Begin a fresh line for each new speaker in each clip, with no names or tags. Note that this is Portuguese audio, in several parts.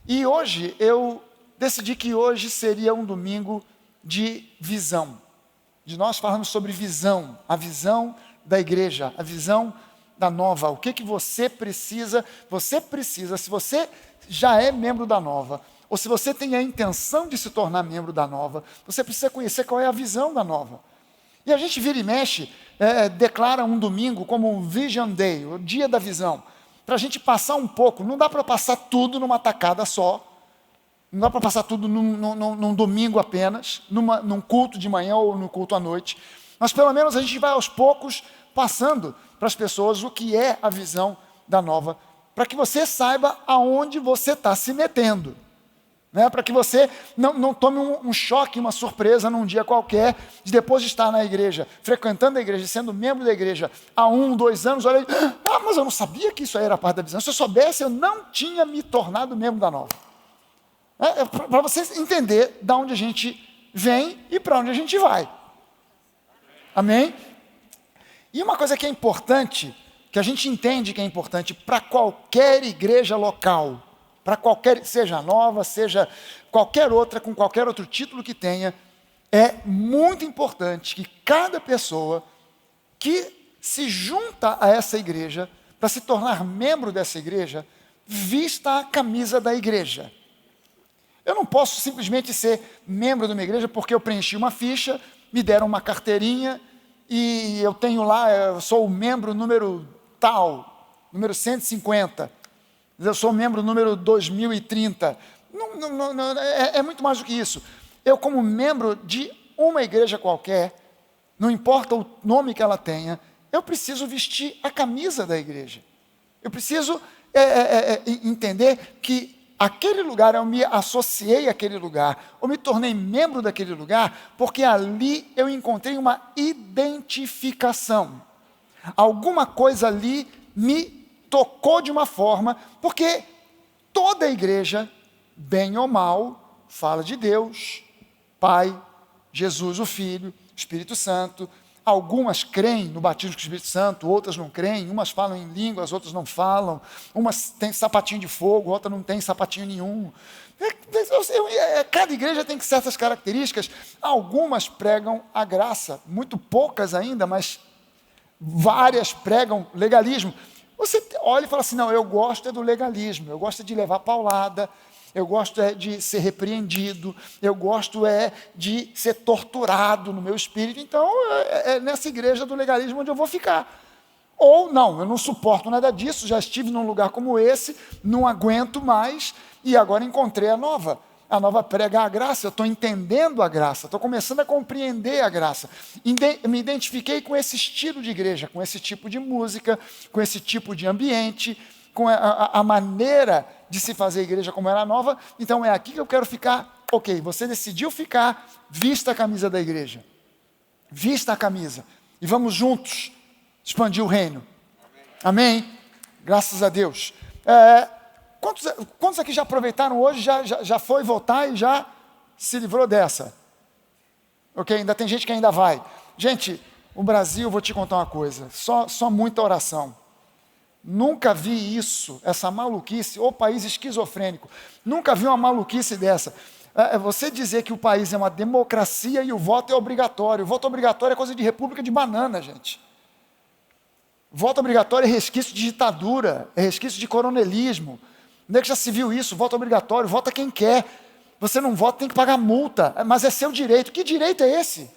E hoje eu decidi que hoje seria um domingo de visão. De nós falarmos sobre visão, a visão da igreja, a visão da nova. O que você precisa, se você já é membro da nova, ou se você tem a intenção de se tornar membro da nova, você precisa conhecer qual é a visão da nova. E a gente vira e mexe, declara um domingo como um Vision Day, o dia da visão, para a gente passar um pouco. Não dá para passar tudo numa tacada só, não dá para passar tudo num domingo apenas, num culto de manhã ou no culto à noite, mas pelo menos a gente vai aos poucos passando para as pessoas o que é a visão da nova, para que você saiba aonde você está se metendo. Para que você não tome um choque, uma surpresa num dia qualquer, de depois de estar na igreja, frequentando a igreja, sendo membro da igreja há 1, 2 anos, olha aí, mas eu não sabia que isso aí era parte da visão. Se eu soubesse, eu não tinha me tornado membro da nova. Para você entender de onde a gente vem e para onde a gente vai. Amém? E uma coisa que é importante, que a gente entende que é importante para qualquer igreja local, para qualquer, seja nova, seja qualquer outra, com qualquer outro título que tenha, é muito importante que cada pessoa que se junta a essa igreja, para se tornar membro dessa igreja, vista a camisa da igreja. Eu não posso simplesmente ser membro de uma igreja porque eu preenchi uma ficha, me deram uma carteirinha e eu tenho lá, eu sou o membro número tal, número 150. Eu sou membro número 2030. É muito mais do que isso. Eu, como membro de uma igreja qualquer, não importa o nome que ela tenha, eu preciso vestir a camisa da igreja. Eu preciso entender que aquele lugar, eu me associei àquele lugar, eu me tornei membro daquele lugar, porque ali eu encontrei uma identificação. Alguma coisa ali me tocou de uma forma, porque toda a igreja, bem ou mal, fala de Deus, Pai, Jesus o Filho, Espírito Santo. Algumas creem no batismo com o Espírito Santo, outras não creem, umas falam em línguas, outras não falam, umas têm sapatinho de fogo, outra não tem sapatinho nenhum. Cada igreja tem certas características. Algumas pregam a graça, muito poucas ainda, mas várias pregam legalismo. Você olha e fala assim, não, eu gosto do legalismo, eu gosto de levar paulada, eu gosto de ser repreendido, eu gosto de ser torturado no meu espírito, então é nessa igreja do legalismo onde eu vou ficar. Ou não, eu não suporto nada disso, já estive num lugar como esse, não aguento mais, e agora encontrei a nova. A nova prega a graça, eu estou entendendo a graça, estou começando a compreender a graça. Me identifiquei com esse estilo de igreja, com esse tipo de música, com esse tipo de ambiente, com a maneira de se fazer a igreja como era nova. Então é aqui que eu quero ficar. Ok, você decidiu ficar, vista a camisa da igreja. Vista a camisa. E vamos juntos expandir o reino. Amém? Graças a Deus. Quantos aqui já aproveitaram hoje, já foi votar e já se livrou dessa? Ok, ainda tem gente que ainda vai. Gente, o Brasil, vou te contar uma coisa, só muita oração. Nunca vi isso, essa maluquice, o país esquizofrênico. Nunca vi uma maluquice dessa. Você dizer que o país é uma democracia e o voto é obrigatório. O voto obrigatório é coisa de república de banana, gente. Voto obrigatório é resquício de ditadura, é resquício de coronelismo. Onde é que já se viu isso? Voto obrigatório, vota quem quer. Você não vota, tem que pagar multa, mas é seu direito. Que direito é esse?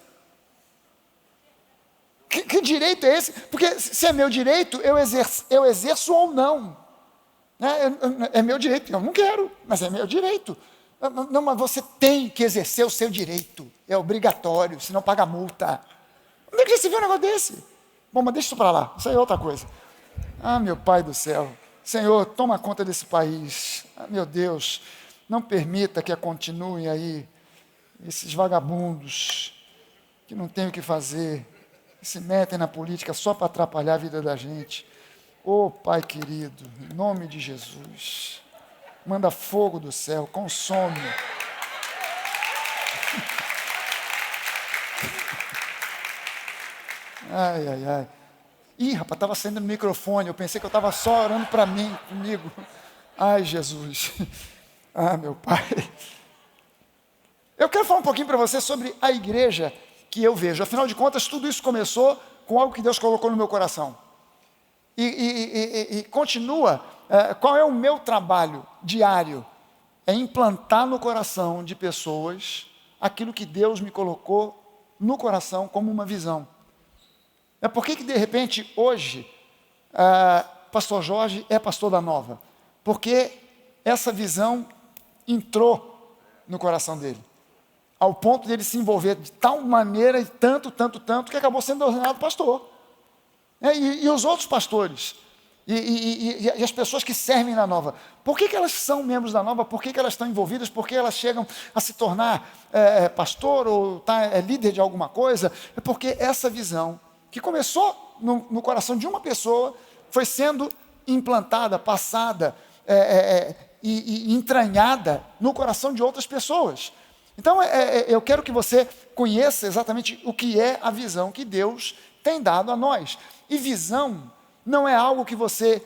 Que direito é esse? Porque se é meu direito, eu exerço ou não. É meu direito, eu não quero, mas é meu direito. Não, mas você tem que exercer o seu direito, é obrigatório, senão paga multa. Onde é que já se viu um negócio desse? Bom, mas deixa isso para lá, isso aí é outra coisa. Meu Pai do céu, Senhor, toma conta desse país. Meu Deus, não permita que continuem aí esses vagabundos que não têm o que fazer, que se metem na política só para atrapalhar a vida da gente. Pai querido, em nome de Jesus, manda fogo do céu, consome. Ai. Ih, rapaz, estava saindo no microfone, eu pensei que eu estava só orando para mim, comigo. Ai, Jesus. Ah, meu pai. Eu quero falar um pouquinho para você sobre a igreja que eu vejo. Afinal de contas, tudo isso começou com algo que Deus colocou no meu coração. E continua. Qual é o meu trabalho diário? É implantar no coração de pessoas aquilo que Deus me colocou no coração como uma visão. Por que de repente, hoje, pastor Jorge é pastor da Nova? Porque essa visão entrou no coração dele, ao ponto de ele se envolver de tal maneira, e tanto, que acabou sendo ordenado pastor. E os outros pastores, e as pessoas que servem na Nova, por que elas são membros da Nova? Por que elas estão envolvidas? Por que elas chegam a se tornar pastor ou líder de alguma coisa? É porque essa visão, que começou no coração de uma pessoa, foi sendo implantada, passada e entranhada no coração de outras pessoas. Então, eu quero que você conheça exatamente o que é a visão que Deus tem dado a nós. E visão não é algo que você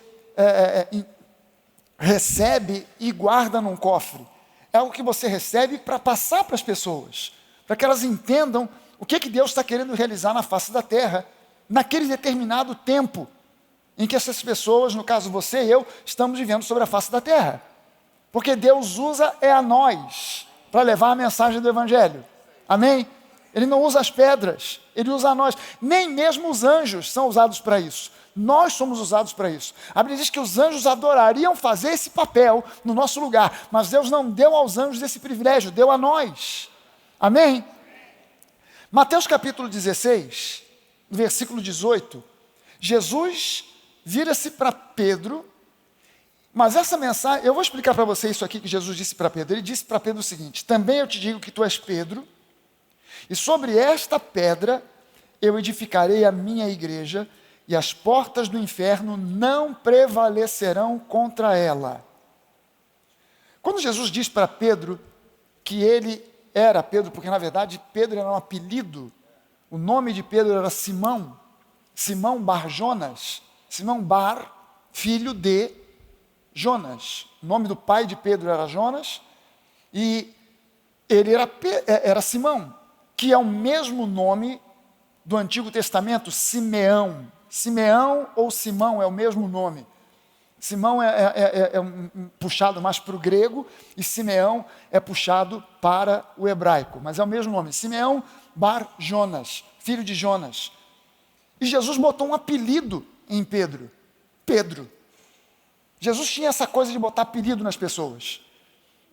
recebe e guarda num cofre. É algo que você recebe para passar para as pessoas, para que elas entendam o que Deus está querendo realizar na face da terra, naquele determinado tempo em que essas pessoas, no caso você e eu, estamos vivendo sobre a face da terra. Porque Deus usa a nós para levar a mensagem do Evangelho. Amém? Ele não usa as pedras, ele usa a nós. Nem mesmo os anjos são usados para isso. Nós somos usados para isso. A Bíblia diz que os anjos adorariam fazer esse papel no nosso lugar, mas Deus não deu aos anjos esse privilégio, deu a nós. Amém? Mateus capítulo 16, versículo 18, Jesus vira-se para Pedro, mas essa mensagem, eu vou explicar para você isso aqui que Jesus disse para Pedro. Ele disse para Pedro o seguinte: também eu te digo que tu és Pedro, e sobre esta pedra eu edificarei a minha igreja, e as portas do inferno não prevalecerão contra ela. Quando Jesus diz para Pedro que ele era Pedro, porque na verdade Pedro era um apelido, o nome de Pedro era Simão, Simão Bar Jonas, Simão Bar, filho de Jonas. O nome do pai de Pedro era Jonas, e ele era Simão, que é o mesmo nome do Antigo Testamento, Simeão. Simeão ou Simão é o mesmo nome. Simão é puxado mais para o grego, e Simeão é puxado para o hebraico, mas é o mesmo nome, Simeão Bar Jonas, filho de Jonas. E Jesus botou um apelido em Pedro, Pedro. Jesus tinha essa coisa de botar apelido nas pessoas.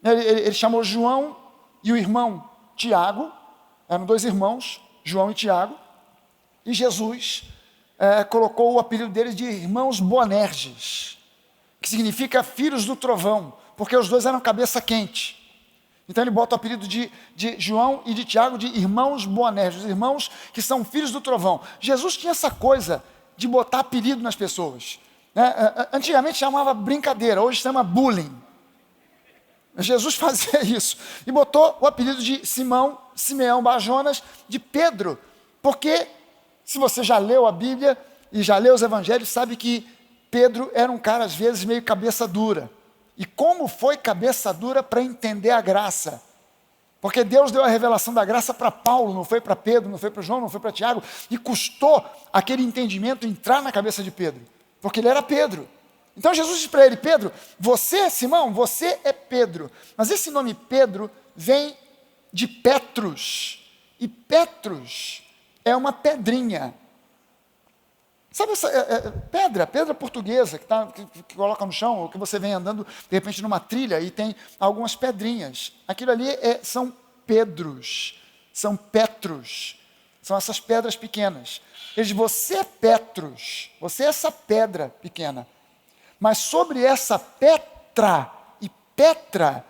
Ele chamou João e o irmão Tiago, eram dois irmãos, João e Tiago, e Jesus colocou o apelido deles de irmãos Boanerges, que significa filhos do trovão, porque os dois eram cabeça quente. Então ele bota o apelido de João e de Tiago de irmãos Boanerges, os irmãos que são filhos do trovão. Jesus tinha essa coisa de botar apelido nas pessoas. Antigamente chamava brincadeira, hoje chama bullying. Jesus fazia isso, e botou o apelido de Simeão Bar Jonas, de Pedro, porque se você já leu a Bíblia e já leu os evangelhos, sabe que Pedro era um cara às vezes meio cabeça dura. E como foi cabeça dura para entender a graça? Porque Deus deu a revelação da graça para Paulo, não foi para Pedro, não foi para João, não foi para Tiago, e custou aquele entendimento entrar na cabeça de Pedro, porque ele era Pedro. Então Jesus disse para ele: Pedro, você, Simão, você é Pedro. Mas esse nome Pedro vem de Petrus, e Petrus é uma pedrinha. Sabe essa pedra portuguesa que coloca no chão, ou que você vem andando de repente numa trilha e tem algumas pedrinhas. Aquilo ali são pedros, são Petros, são essas pedras pequenas. Ele diz: você é Petros, você é essa pedra pequena. Mas sobre essa Petra, e Petra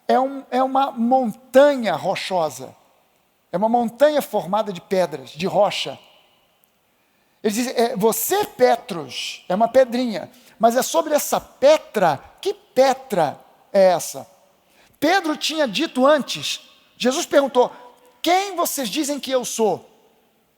é uma montanha rochosa, é uma montanha formada de pedras, de rocha. Ele diz: você, Petros, é uma pedrinha, mas é sobre essa Petra. Que Petra é essa? Pedro tinha dito antes, Jesus perguntou: quem vocês dizem que eu sou?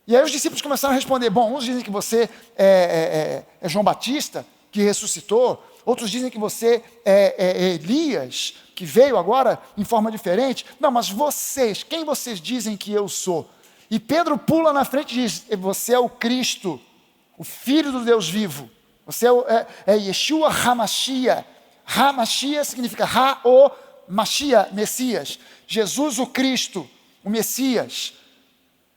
E aí os discípulos começaram a responder: bom, uns dizem que você é João Batista, que ressuscitou, outros dizem que você é Elias, que veio agora em forma diferente. Não, mas vocês, quem vocês dizem que eu sou? E Pedro pula na frente e diz: você é o Cristo, o Filho do Deus vivo. Você é Yeshua HaMashiach. HaMashiach significa Ha-o-Mashiach, Messias. Jesus o Cristo, o Messias,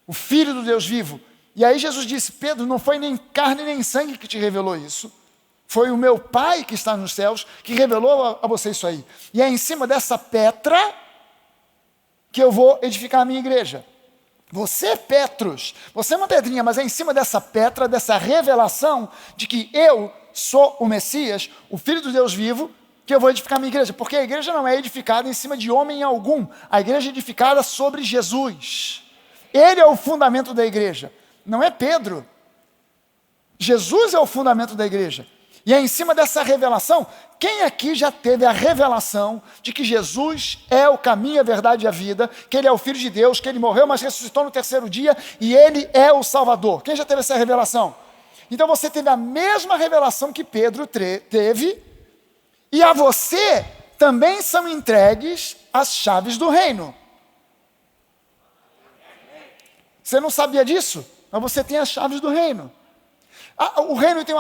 o Filho do Deus vivo. E aí Jesus disse: Pedro, não foi nem carne nem sangue que te revelou isso. Foi o meu Pai que está nos céus que revelou a você isso aí. E é em cima dessa pedra que eu vou edificar a minha igreja. Você é Petros, você é uma pedrinha, mas é em cima dessa pedra, dessa revelação de que eu sou o Messias, o Filho do Deus vivo, que eu vou edificar a minha igreja. Porque a igreja não é edificada em cima de homem algum. A igreja é edificada sobre Jesus. Ele é o fundamento da igreja, não é Pedro. Jesus é o fundamento da igreja. E é em cima dessa revelação, quem aqui já teve a revelação de que Jesus é o caminho, a verdade e a vida, que Ele é o Filho de Deus, que Ele morreu, mas ressuscitou no terceiro dia, e Ele é o Salvador? Quem já teve essa revelação? Então você teve a mesma revelação que Pedro teve, e a você também são entregues as chaves do reino. Você não sabia disso? Mas você tem as chaves do reino. O reino tem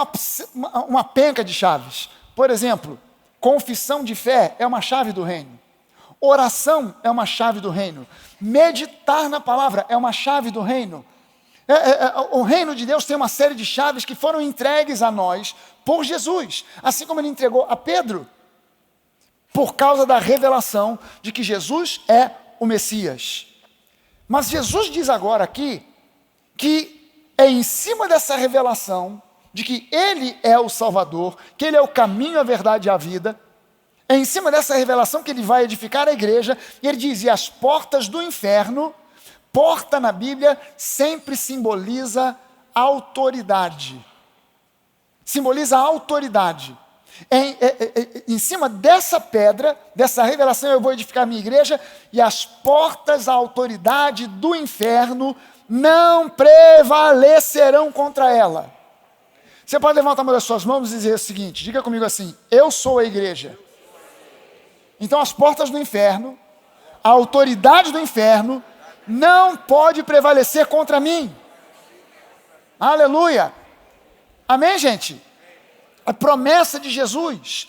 uma penca de chaves. Por exemplo, confissão de fé é uma chave do reino. Oração é uma chave do reino. Meditar na palavra é uma chave do reino. O reino de Deus tem uma série de chaves que foram entregues a nós por Jesus. Assim como Ele entregou a Pedro. Por causa da revelação de que Jesus é o Messias. Mas Jesus diz agora aqui que é em cima dessa revelação de que Ele é o Salvador, que Ele é o caminho, a verdade e a vida, é em cima dessa revelação que Ele vai edificar a igreja, e Ele diz: e as portas do inferno, porta na Bíblia sempre simboliza autoridade. Simboliza autoridade. Em cima dessa pedra, dessa revelação, eu vou edificar a minha igreja, e as portas, a autoridade do inferno não prevalecerão contra ela. Você pode levantar uma das suas mãos e dizer o seguinte, diga comigo assim: eu sou a igreja. Então as portas do inferno, a autoridade do inferno, não pode prevalecer contra mim. Aleluia. Amém, gente? A promessa de Jesus.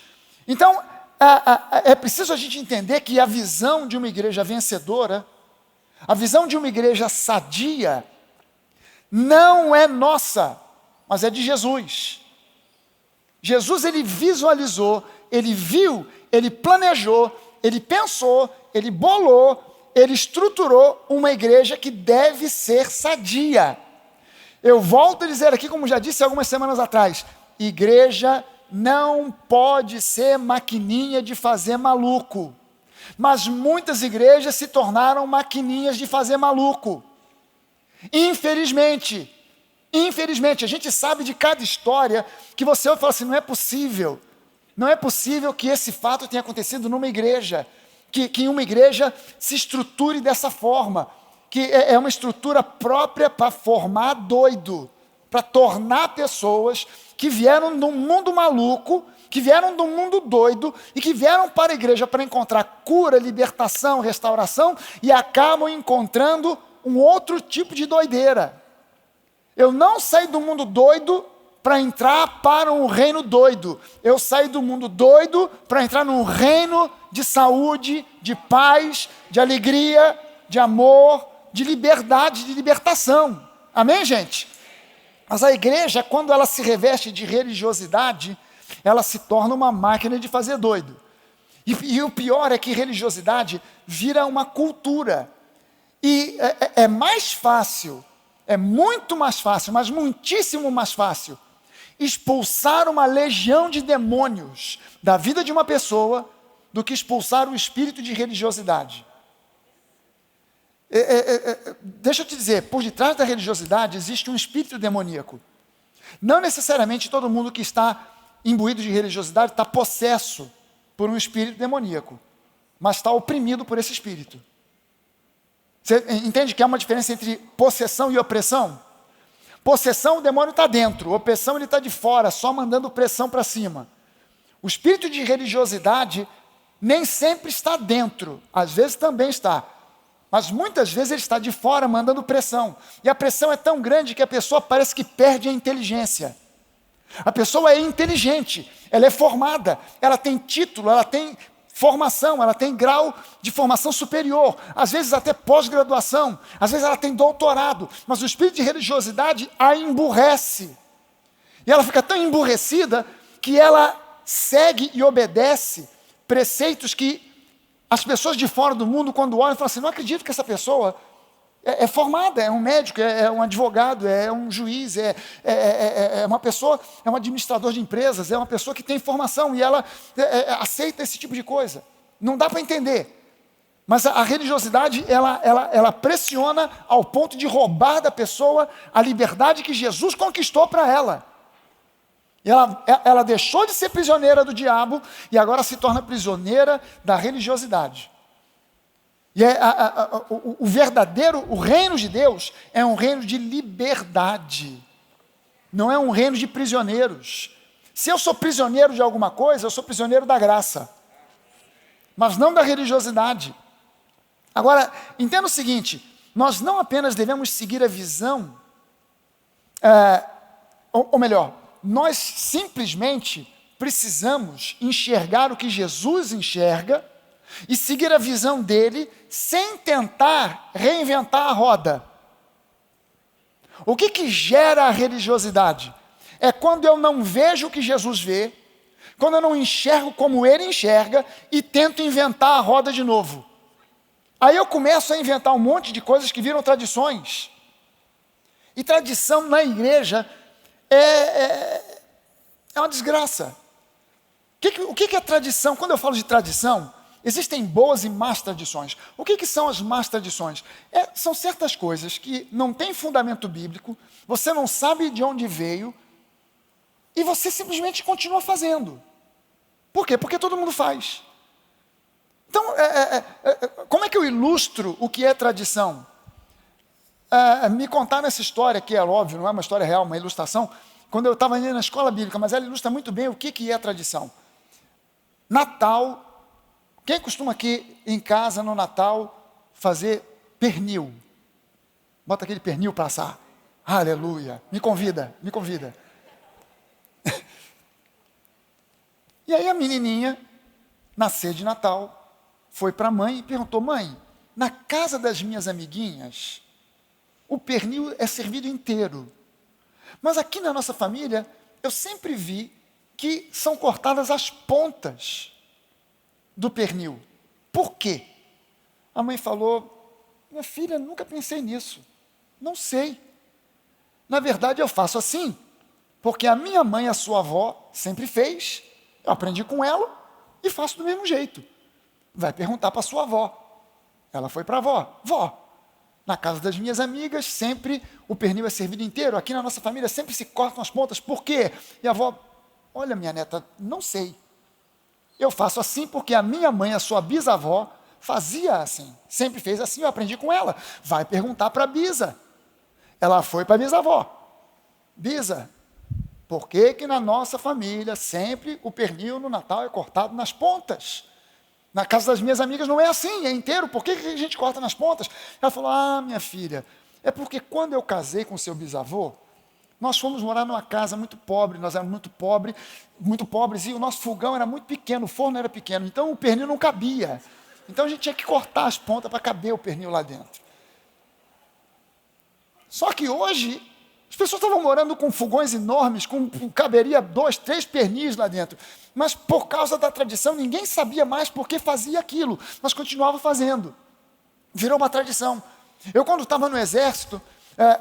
Então, é preciso a gente entender que a visão de uma igreja vencedora, a visão de uma igreja sadia, não é nossa, mas é de Jesus. Jesus, Ele visualizou, Ele viu, Ele planejou, Ele pensou, Ele bolou, Ele estruturou uma igreja que deve ser sadia. Eu volto a dizer aqui, como já disse algumas semanas atrás, igreja não pode ser maquininha de fazer maluco. Mas muitas igrejas se tornaram maquininhas de fazer maluco. Infelizmente, a gente sabe de cada história que você ouve e fala assim: não é possível que esse fato tenha acontecido numa igreja, que em uma igreja se estruture dessa forma, que é uma estrutura própria para formar doido, para tornar pessoas que vieram de um mundo maluco, que vieram de um mundo doido e que vieram para a igreja para encontrar cura, libertação, restauração e acabam encontrando um outro tipo de doideira. Eu não saí do mundo doido para entrar para um reino doido. Eu saí do mundo doido para entrar num reino de saúde, de paz, de alegria, de amor, de liberdade, de libertação. Amém, gente? Mas a igreja, quando ela se reveste de religiosidade, ela se torna uma máquina de fazer doido. E o pior é que religiosidade vira uma cultura. E é mais fácil, é muito mais fácil, mas muitíssimo mais fácil, expulsar uma legião de demônios da vida de uma pessoa do que expulsar o espírito de religiosidade. Deixa eu te dizer, por detrás da religiosidade existe um espírito demoníaco. Não necessariamente todo mundo que está imbuído de religiosidade está possesso por um espírito demoníaco, mas está oprimido por esse espírito. Você entende que há uma diferença entre possessão e opressão? Possessão, o demônio está dentro, opressão ele está de fora, só mandando pressão para cima. O espírito de religiosidade nem sempre está dentro, às vezes também está, mas muitas vezes ele está de fora mandando pressão, e a pressão é tão grande que a pessoa parece que perde a inteligência. A pessoa é inteligente, ela é formada, ela tem título, ela tem formação, ela tem grau de formação superior, às vezes até pós-graduação, às vezes ela tem doutorado, mas o espírito de religiosidade a emburrece. E ela fica tão emburrecida que ela segue e obedece preceitos que as pessoas de fora do mundo, quando olham, falam assim: não acredito que essa pessoa é formada, é um médico, é um advogado, é um juiz, é uma pessoa, é um administrador de empresas, é uma pessoa que tem formação e ela aceita esse tipo de coisa. Não dá para entender. Mas a religiosidade, ela pressiona ao ponto de roubar da pessoa a liberdade que Jesus conquistou para ela. E ela deixou de ser prisioneira do diabo e agora se torna prisioneira da religiosidade. E o verdadeiro, o reino de Deus é um reino de liberdade, não é um reino de prisioneiros. Se eu sou prisioneiro de alguma coisa, eu sou prisioneiro da graça, mas não da religiosidade. Agora, entenda o seguinte: nós não apenas devemos seguir a visão, ou melhor, nós simplesmente precisamos enxergar o que Jesus enxerga e seguir a visão dele sem tentar reinventar a roda. O que gera a religiosidade? É quando eu não vejo o que Jesus vê, quando eu não enxergo como ele enxerga e tento inventar a roda de novo. Aí eu começo a inventar um monte de coisas que viram tradições. E tradição na igreja é uma desgraça. O que é tradição? Quando eu falo de tradição, existem boas e más tradições. O que são as más tradições? São certas coisas que não têm fundamento bíblico, você não sabe de onde veio, e você simplesmente continua fazendo. Por quê? Porque todo mundo faz. Então, como é que eu ilustro o que é tradição? Me contaram essa história, que é óbvio, não é uma história real, uma ilustração, quando eu estava indo na escola bíblica, mas ela ilustra muito bem o que é tradição. Natal, quem costuma aqui em casa no Natal fazer pernil? Bota aquele pernil para assar. Aleluia. Me convida. E aí a menininha, na ceia de Natal, foi para a mãe e perguntou: mãe, na casa das minhas amiguinhas, o pernil é servido inteiro. Mas aqui na nossa família, eu sempre vi que são cortadas as pontas do pernil. Por quê? A mãe falou: minha filha, nunca pensei nisso. Não sei. Na verdade, eu faço assim, porque a minha mãe, a sua avó, sempre fez, eu aprendi com ela e faço do mesmo jeito. Vai perguntar para a sua avó. Ela foi para a avó. Vó, na casa das minhas amigas, sempre o pernil é servido inteiro. Aqui na nossa família sempre se cortam as pontas. Por quê? E a avó: olha, minha neta, não sei. Eu faço assim porque a minha mãe, a sua bisavó, fazia assim. Sempre fez assim, eu aprendi com ela. Vai perguntar para a bisa. Ela foi para a bisavó. Bisa, por que na nossa família sempre o pernil no Natal é cortado nas pontas? Na casa das minhas amigas não é assim, é inteiro. Por que a gente corta nas pontas? Ela falou: ah, minha filha, é porque quando eu casei com seu bisavô, nós fomos morar numa casa muito pobre, nós éramos muito pobres, e o nosso fogão era muito pequeno, o forno era pequeno, então o pernil não cabia. Então a gente tinha que cortar as pontas para caber o pernil lá dentro. Só que hoje, as pessoas estavam morando com fogões enormes, caberia 2, 3 pernis lá dentro. Mas por causa da tradição, ninguém sabia mais por que fazia aquilo, mas continuava fazendo. Virou uma tradição. Eu, quando estava no Exército,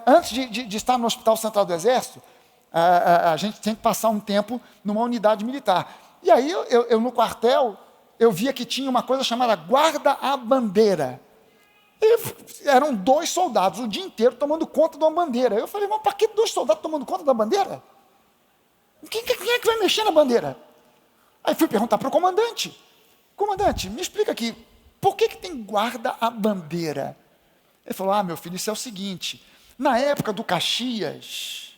antes de estar no Hospital Central do Exército, a gente tem que passar um tempo numa unidade militar. E aí, eu no quartel, eu via que tinha uma coisa chamada guarda à bandeira. E eram 2 soldados o dia inteiro tomando conta de uma bandeira. Eu falei: mas para que 2 soldados tomando conta da bandeira? Quem é que vai mexer na bandeira? Aí fui perguntar para o comandante: comandante, me explica aqui, por que tem guarda à bandeira? Ele falou: ah, meu filho, isso é o seguinte, na época do Caxias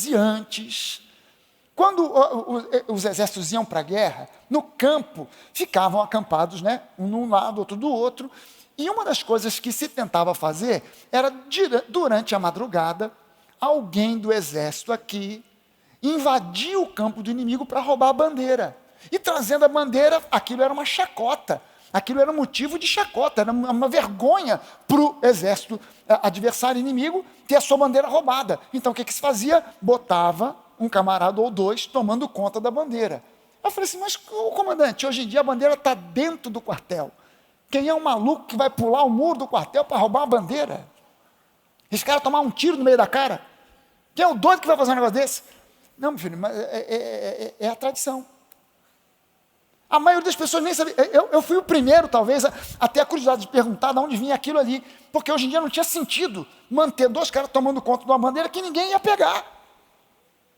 e antes, Quando os exércitos iam para a guerra, no campo ficavam acampados, né, um num lado, outro do outro, e uma das coisas que se tentava fazer era, durante a madrugada, alguém do exército aqui invadir o campo do inimigo para roubar a bandeira. E trazendo a bandeira, aquilo era uma chacota, aquilo era motivo de chacota, era uma vergonha para o exército adversário inimigo ter a sua bandeira roubada. Então o que se fazia? Botava um camarada ou dois tomando conta da bandeira. Eu falei assim, mas comandante, hoje em dia a bandeira está dentro do quartel. Quem é um maluco que vai pular o muro do quartel para roubar a bandeira? Esse cara tomar um tiro no meio da cara? Quem é o doido que vai fazer um negócio desse? Não, meu filho, mas é a tradição. A maioria das pessoas nem sabia. Eu fui o primeiro, talvez, a ter a curiosidade de perguntar de onde vinha aquilo ali, porque hoje em dia não tinha sentido manter dois caras tomando conta de uma bandeira que ninguém ia pegar.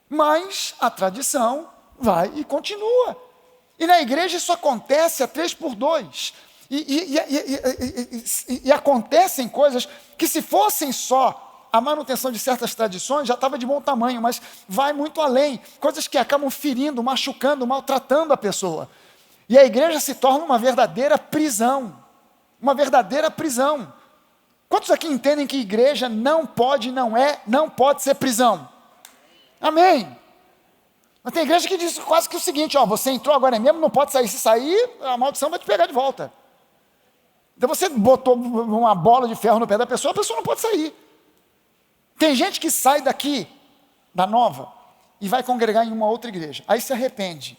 Mas a tradição vai e continua. E na igreja isso acontece a 3x2. E acontecem coisas que, se fossem só a manutenção de certas tradições, já estava de bom tamanho, mas vai muito além. Coisas que acabam ferindo, machucando, maltratando a pessoa. E a igreja se torna uma verdadeira prisão. Uma verdadeira prisão. Quantos aqui entendem que igreja não pode ser prisão? Amém. Mas tem igreja que diz quase que o seguinte, ó, você entrou agora mesmo, não pode sair. Se sair, a maldição vai te pegar de volta. Então você botou uma bola de ferro no pé da pessoa, a pessoa não pode sair. Tem gente que sai daqui, da Nova, e vai congregar em uma outra igreja. Aí se arrepende.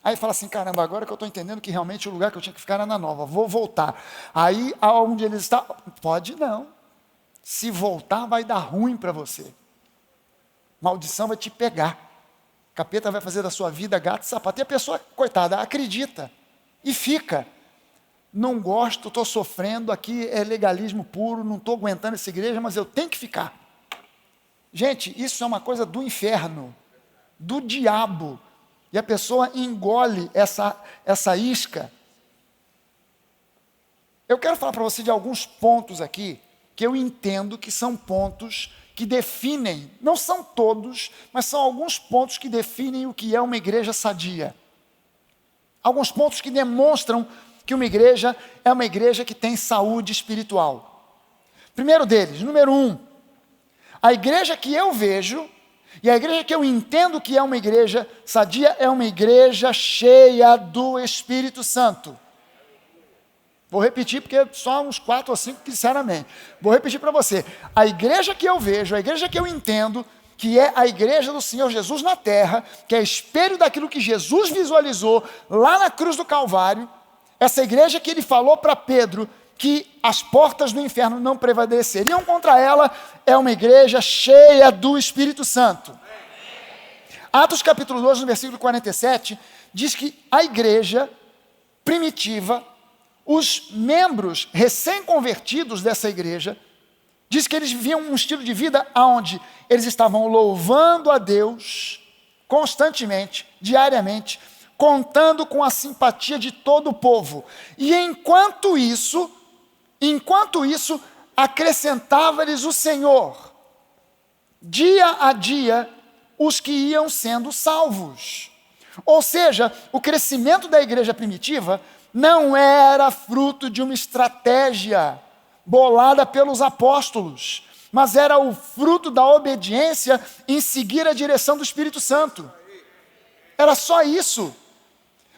Aí fala assim, caramba, agora que eu estou entendendo que realmente o lugar que eu tinha que ficar era na Nova, vou voltar. Aí, aonde eles estão, pode não. Se voltar, vai dar ruim para você. Maldição vai te pegar. Capeta vai fazer da sua vida gato e sapato. E a pessoa, coitada, acredita. E fica. Não gosto, estou sofrendo, aqui é legalismo puro, não estou aguentando essa igreja, mas eu tenho que ficar. Gente, isso é uma coisa do inferno, do diabo. E a pessoa engole essa isca. Eu quero falar para você de alguns pontos aqui, que eu entendo que são pontos que definem, não são todos, mas são alguns pontos que definem o que é uma igreja sadia. Alguns pontos que demonstram que uma igreja é uma igreja que tem saúde espiritual. Primeiro deles, número 1, a igreja que eu vejo, e a igreja que eu entendo que é uma igreja sadia, é uma igreja cheia do Espírito Santo. Vou repetir, porque só uns 4 ou 5 que disseram amém. Vou repetir para você. A igreja que eu vejo, a igreja que eu entendo, que é a igreja do Senhor Jesus na terra, que é espelho daquilo que Jesus visualizou lá na cruz do Calvário, essa igreja que ele falou para Pedro, que as portas do inferno não prevaleceriam contra ela, é uma igreja cheia do Espírito Santo. Atos capítulo 2, no versículo 47, diz que a igreja primitiva, os membros recém-convertidos dessa igreja, diz que eles viviam um estilo de vida onde eles estavam louvando a Deus constantemente, diariamente, contando com a simpatia de todo o povo. E enquanto isso, acrescentava-lhes o Senhor, dia a dia, os que iam sendo salvos. Ou seja, o crescimento da igreja primitiva não era fruto de uma estratégia bolada pelos apóstolos, mas era o fruto da obediência em seguir a direção do Espírito Santo. Era só isso.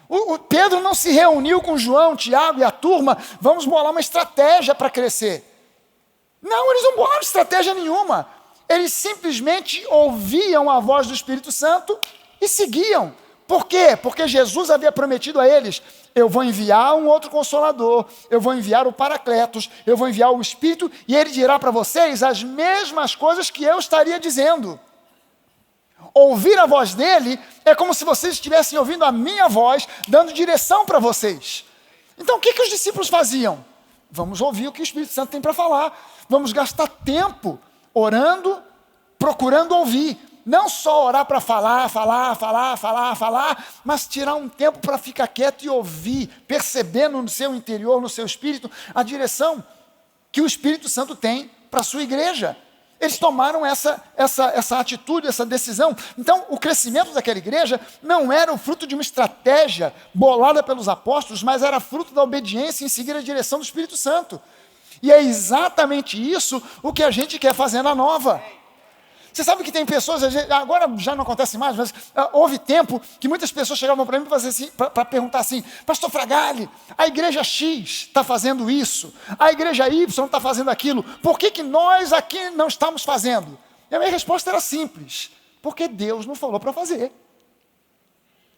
O Pedro não se reuniu com João, Tiago e a turma, vamos bolar uma estratégia para crescer. Não, eles não bolaram estratégia nenhuma. Eles simplesmente ouviam a voz do Espírito Santo e seguiam. Por quê? Porque Jesus havia prometido a eles, eu vou enviar um outro Consolador, eu vou enviar o Paracletos, eu vou enviar o Espírito, e ele dirá para vocês as mesmas coisas que eu estaria dizendo. Ouvir a voz dele é como se vocês estivessem ouvindo a minha voz, dando direção para vocês. Então o que os discípulos faziam? Vamos ouvir o que o Espírito Santo tem para falar. Vamos gastar tempo orando, procurando ouvir. Não só orar para falar, mas tirar um tempo para ficar quieto e ouvir, percebendo no seu interior, no seu espírito, a direção que o Espírito Santo tem para a sua igreja. Eles tomaram essa atitude, essa decisão. Então, o crescimento daquela igreja não era o fruto de uma estratégia bolada pelos apóstolos, mas era fruto da obediência em seguir a direção do Espírito Santo. E é exatamente isso o que a gente quer fazer na Nova. Você sabe que tem pessoas, agora já não acontece mais, mas houve tempo que muitas pessoas chegavam para mim para perguntar assim: pastor Fragale, a igreja X está fazendo isso, a igreja Y está fazendo aquilo, por que nós aqui não estamos fazendo? E a minha resposta era simples: porque Deus não falou para fazer.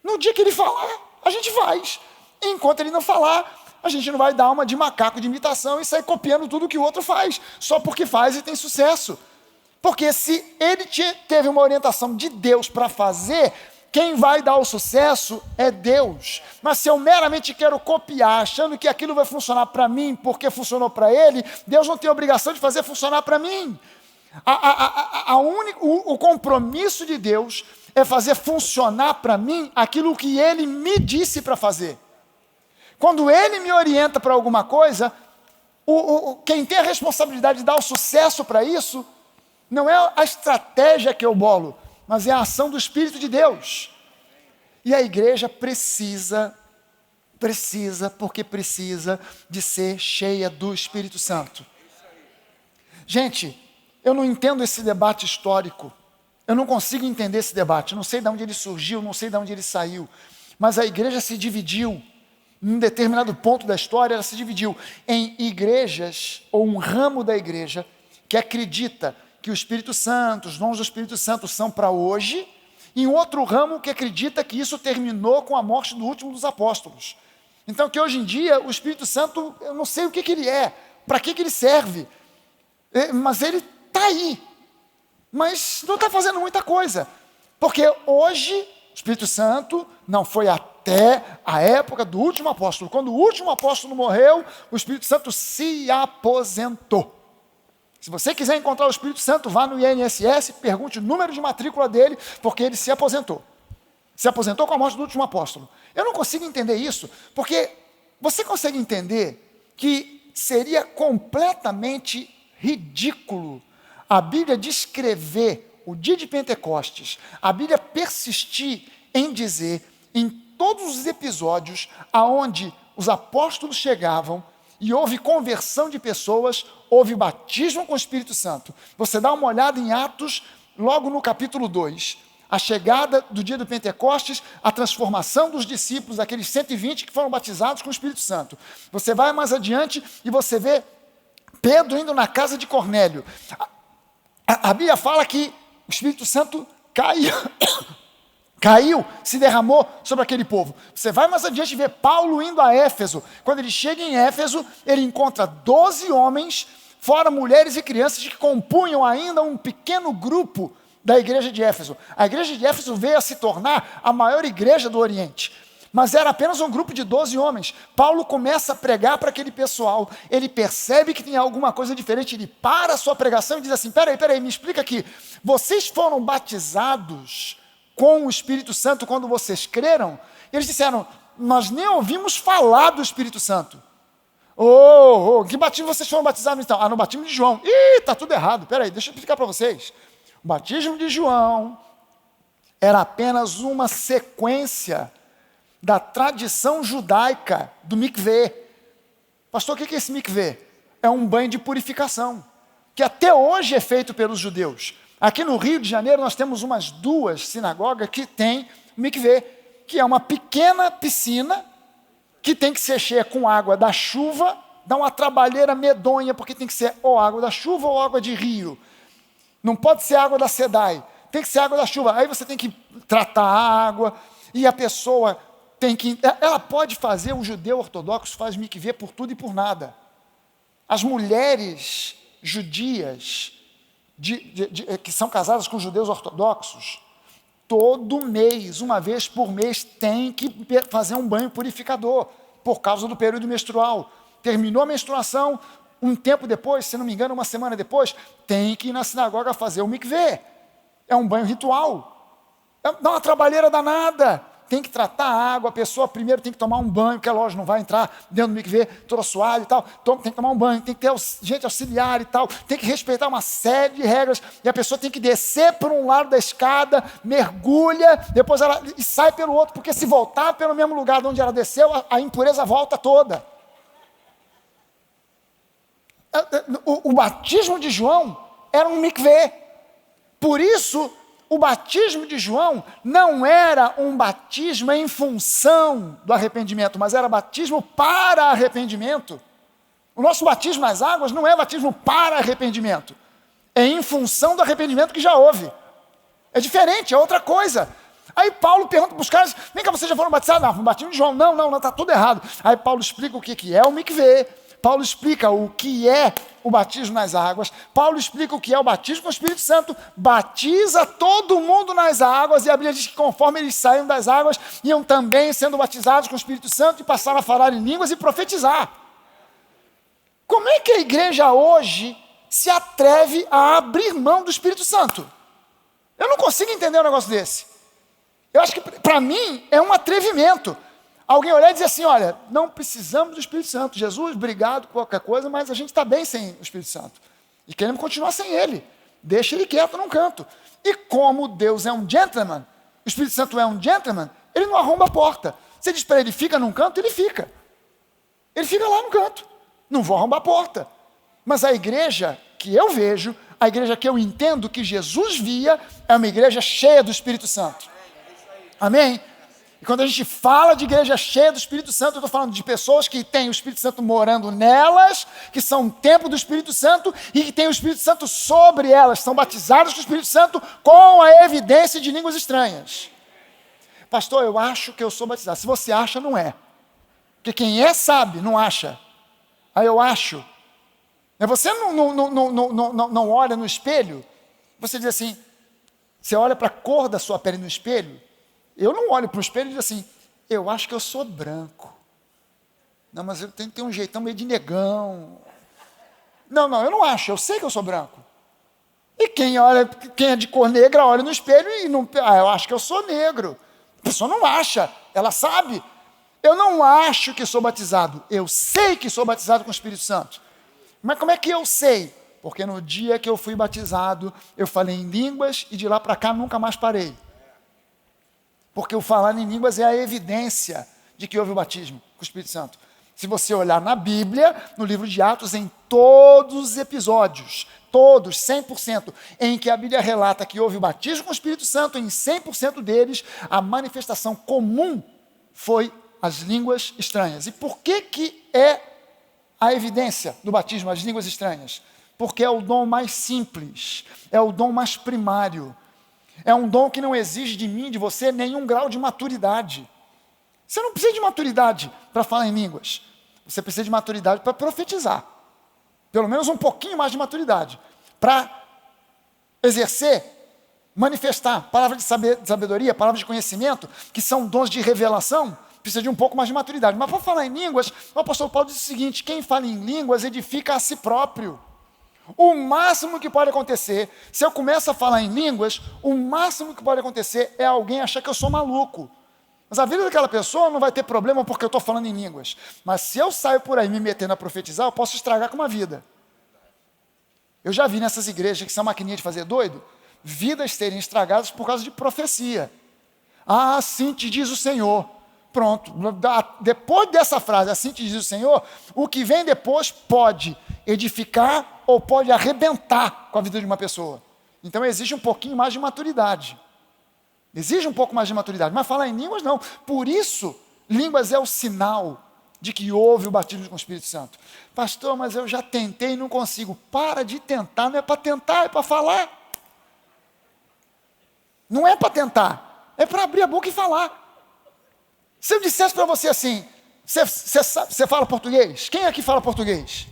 No dia que Ele falar, a gente faz. E enquanto Ele não falar, a gente não vai dar uma de macaco de imitação e sair copiando tudo que o outro faz, só porque faz e tem sucesso. Porque se ele teve uma orientação de Deus para fazer, quem vai dar o sucesso é Deus. Mas se eu meramente quero copiar, achando que aquilo vai funcionar para mim, porque funcionou para ele, Deus não tem obrigação de fazer funcionar para mim. O compromisso de Deus é fazer funcionar para mim aquilo que Ele me disse para fazer. Quando Ele me orienta para alguma coisa, quem tem a responsabilidade de dar o sucesso para isso, não é a estratégia que eu bolo, mas é a ação do Espírito de Deus. E a igreja precisa de ser cheia do Espírito Santo. Gente, eu não entendo esse debate histórico. Eu não consigo entender esse debate. Eu não sei de onde ele surgiu, não sei de onde ele saiu. Mas a igreja se dividiu. Em um determinado ponto da história, ela se dividiu em igrejas, ou um ramo da igreja, que acredita que o Espírito Santo, os dons do Espírito Santo são para hoje, e um outro ramo que acredita que isso terminou com a morte do último dos apóstolos. Então, que hoje em dia, o Espírito Santo, eu não sei o que ele é, para que ele serve, mas ele está aí, mas não está fazendo muita coisa, porque hoje, o Espírito Santo não foi até a época do último apóstolo. Quando o último apóstolo morreu, o Espírito Santo se aposentou. Se você quiser encontrar o Espírito Santo, vá no INSS, pergunte o número de matrícula dele, porque ele se aposentou. Se aposentou com a morte do último apóstolo. Eu não consigo entender isso, porque você consegue entender que seria completamente ridículo a Bíblia descrever o dia de Pentecostes, a Bíblia persistir em dizer, em todos os episódios, aonde os apóstolos chegavam, e houve conversão de pessoas, houve batismo com o Espírito Santo. Você dá uma olhada em Atos, logo no capítulo 2, a chegada do dia do Pentecostes, a transformação dos discípulos, aqueles 120 que foram batizados com o Espírito Santo. Você vai mais adiante e você vê Pedro indo na casa de Cornélio. A Bíblia fala que o Espírito Santo caiu, se derramou sobre aquele povo. Você vai mais adiante ver Paulo indo a Éfeso. Quando ele chega em Éfeso, ele encontra 12 homens, fora mulheres e crianças, que compunham ainda um pequeno grupo da igreja de Éfeso. A igreja de Éfeso veio a se tornar a maior igreja do Oriente, mas era apenas um grupo de 12 homens. Paulo começa a pregar para aquele pessoal, ele percebe que tem alguma coisa diferente, ele para a sua pregação e diz assim: peraí, me explica aqui, vocês foram batizados com o Espírito Santo quando vocês creram? Eles disseram: nós nem ouvimos falar do Espírito Santo. Que batismo vocês foram batizados então? No batismo de João. Está tudo errado, peraí, deixa eu explicar para vocês. O batismo de João era apenas uma sequência da tradição judaica do mikvê. Pastor, o que é esse mikvê? É um banho de purificação, que até hoje é feito pelos judeus. Aqui no Rio de Janeiro nós temos umas 2 sinagogas que tem mikvê, que é uma pequena piscina que tem que ser cheia com água da chuva, dá uma trabalheira medonha, porque tem que ser ou água da chuva ou água de rio. Não pode ser água da SEDAI, tem que ser água da chuva. Aí você tem que tratar a água, e a pessoa tem que... Ela pode fazer, o judeu ortodoxo faz mikvê por tudo e por nada. As mulheres judias, que são casadas com judeus ortodoxos, todo mês, uma vez por mês, tem que fazer um banho purificador, por causa do período menstrual. Terminou a menstruação, um tempo depois, se não me engano, uma semana depois, tem que ir na sinagoga fazer o mikvê. É um banho ritual. Dá uma trabalheira danada, tem que tratar a água, a pessoa primeiro tem que tomar um banho, porque lógico, não vai entrar dentro do mikvê toda suada e tal, tem que tomar um banho, tem que ter gente auxiliar e tal, tem que respeitar uma série de regras, e a pessoa tem que descer por um lado da escada, mergulha, depois ela e sai pelo outro, porque se voltar pelo mesmo lugar de onde ela desceu, a impureza volta toda. O batismo de João era um mikvê. Por isso, o batismo de João não era um batismo em função do arrependimento, mas era batismo para arrependimento. O nosso batismo nas águas não é batismo para arrependimento, é em função do arrependimento que já houve. É diferente, é outra coisa. Aí Paulo pergunta para os caras, vem cá, vocês já foram batizados? Não, o batismo de João, não, está tudo errado. Aí Paulo explica o que é o mikvê, Paulo explica o que é o batismo nas águas, Paulo explica o que é o batismo com o Espírito Santo, batiza todo mundo nas águas, e a Bíblia diz que conforme eles saíam das águas, iam também sendo batizados com o Espírito Santo e passaram a falar em línguas e profetizar. Como é que a igreja hoje se atreve a abrir mão do Espírito Santo? Eu não consigo entender um negócio desse. Eu acho que para mim é um atrevimento. Alguém olhar e dizer assim, olha, não precisamos do Espírito Santo. Jesus, obrigado por qualquer coisa, mas a gente está bem sem o Espírito Santo. E queremos continuar sem ele. Deixa ele quieto num canto. E como Deus é um gentleman, o Espírito Santo é um gentleman, ele não arromba a porta. Você diz para ele, fica num canto, ele fica. Ele fica lá no canto. Não vou arrombar a porta. Mas a igreja que eu vejo, a igreja que eu entendo que Jesus via, é uma igreja cheia do Espírito Santo. Amém? E quando a gente fala de igreja cheia do Espírito Santo, eu estou falando de pessoas que têm o Espírito Santo morando nelas, que são o templo do Espírito Santo e que têm o Espírito Santo sobre elas, são batizadas com o Espírito Santo com a evidência de línguas estranhas. Pastor, eu acho que eu sou batizado. Se você acha, não é. Porque quem é sabe, não acha. Aí eu acho. Você não olha no espelho, você diz assim, você olha para a cor da sua pele no espelho. Eu não olho para o espelho e digo assim, eu acho que eu sou branco. Não, mas eu tenho que ter um jeitão meio de negão. Não, eu não acho, eu sei que eu sou branco. E quem é de cor negra, olha no espelho e não, eu acho que eu sou negro. A pessoa não acha, ela sabe. Eu não acho que sou batizado, eu sei que sou batizado com o Espírito Santo. Mas como é que eu sei? Porque no dia que eu fui batizado, eu falei em línguas e de lá para cá nunca mais parei. Porque o falar em línguas é a evidência de que houve o batismo com o Espírito Santo. Se você olhar na Bíblia, no livro de Atos, em todos os episódios, todos, 100%, em que a Bíblia relata que houve o batismo com o Espírito Santo, em 100% deles, a manifestação comum foi as línguas estranhas. E por que é a evidência do batismo, as línguas estranhas? Porque é o dom mais simples, é o dom mais primário. É um dom que não exige de mim, de você, nenhum grau de maturidade. Você não precisa de maturidade para falar em línguas. Você precisa de maturidade para profetizar. Pelo menos um pouquinho mais de maturidade. Para exercer, manifestar palavra de sabedoria, palavra de conhecimento, que são dons de revelação, precisa de um pouco mais de maturidade. Mas para falar em línguas, o apóstolo Paulo diz o seguinte, quem fala em línguas edifica a si próprio. O máximo que pode acontecer, se eu começo a falar em línguas, o máximo que pode acontecer é alguém achar que eu sou maluco. Mas a vida daquela pessoa não vai ter problema porque eu estou falando em línguas. Mas se eu saio por aí me metendo a profetizar, eu posso estragar com uma vida. Eu já vi nessas igrejas que são maquininha de fazer doido, vidas serem estragadas por causa de profecia. Ah, assim te diz o Senhor. Pronto, depois dessa frase, assim te diz o Senhor, o que vem depois pode edificar ou pode arrebentar com a vida de uma pessoa. Então exige um pouquinho mais de maturidade. Exige um pouco mais de maturidade, mas falar em línguas não. Por isso, línguas é o sinal de que houve o batismo com o Espírito Santo. Pastor, mas eu já tentei e não consigo. Para de tentar, não é para tentar, é para falar. Não é para tentar, é para abrir a boca e falar. Se eu dissesse para você assim, você fala português? Quem aqui fala português?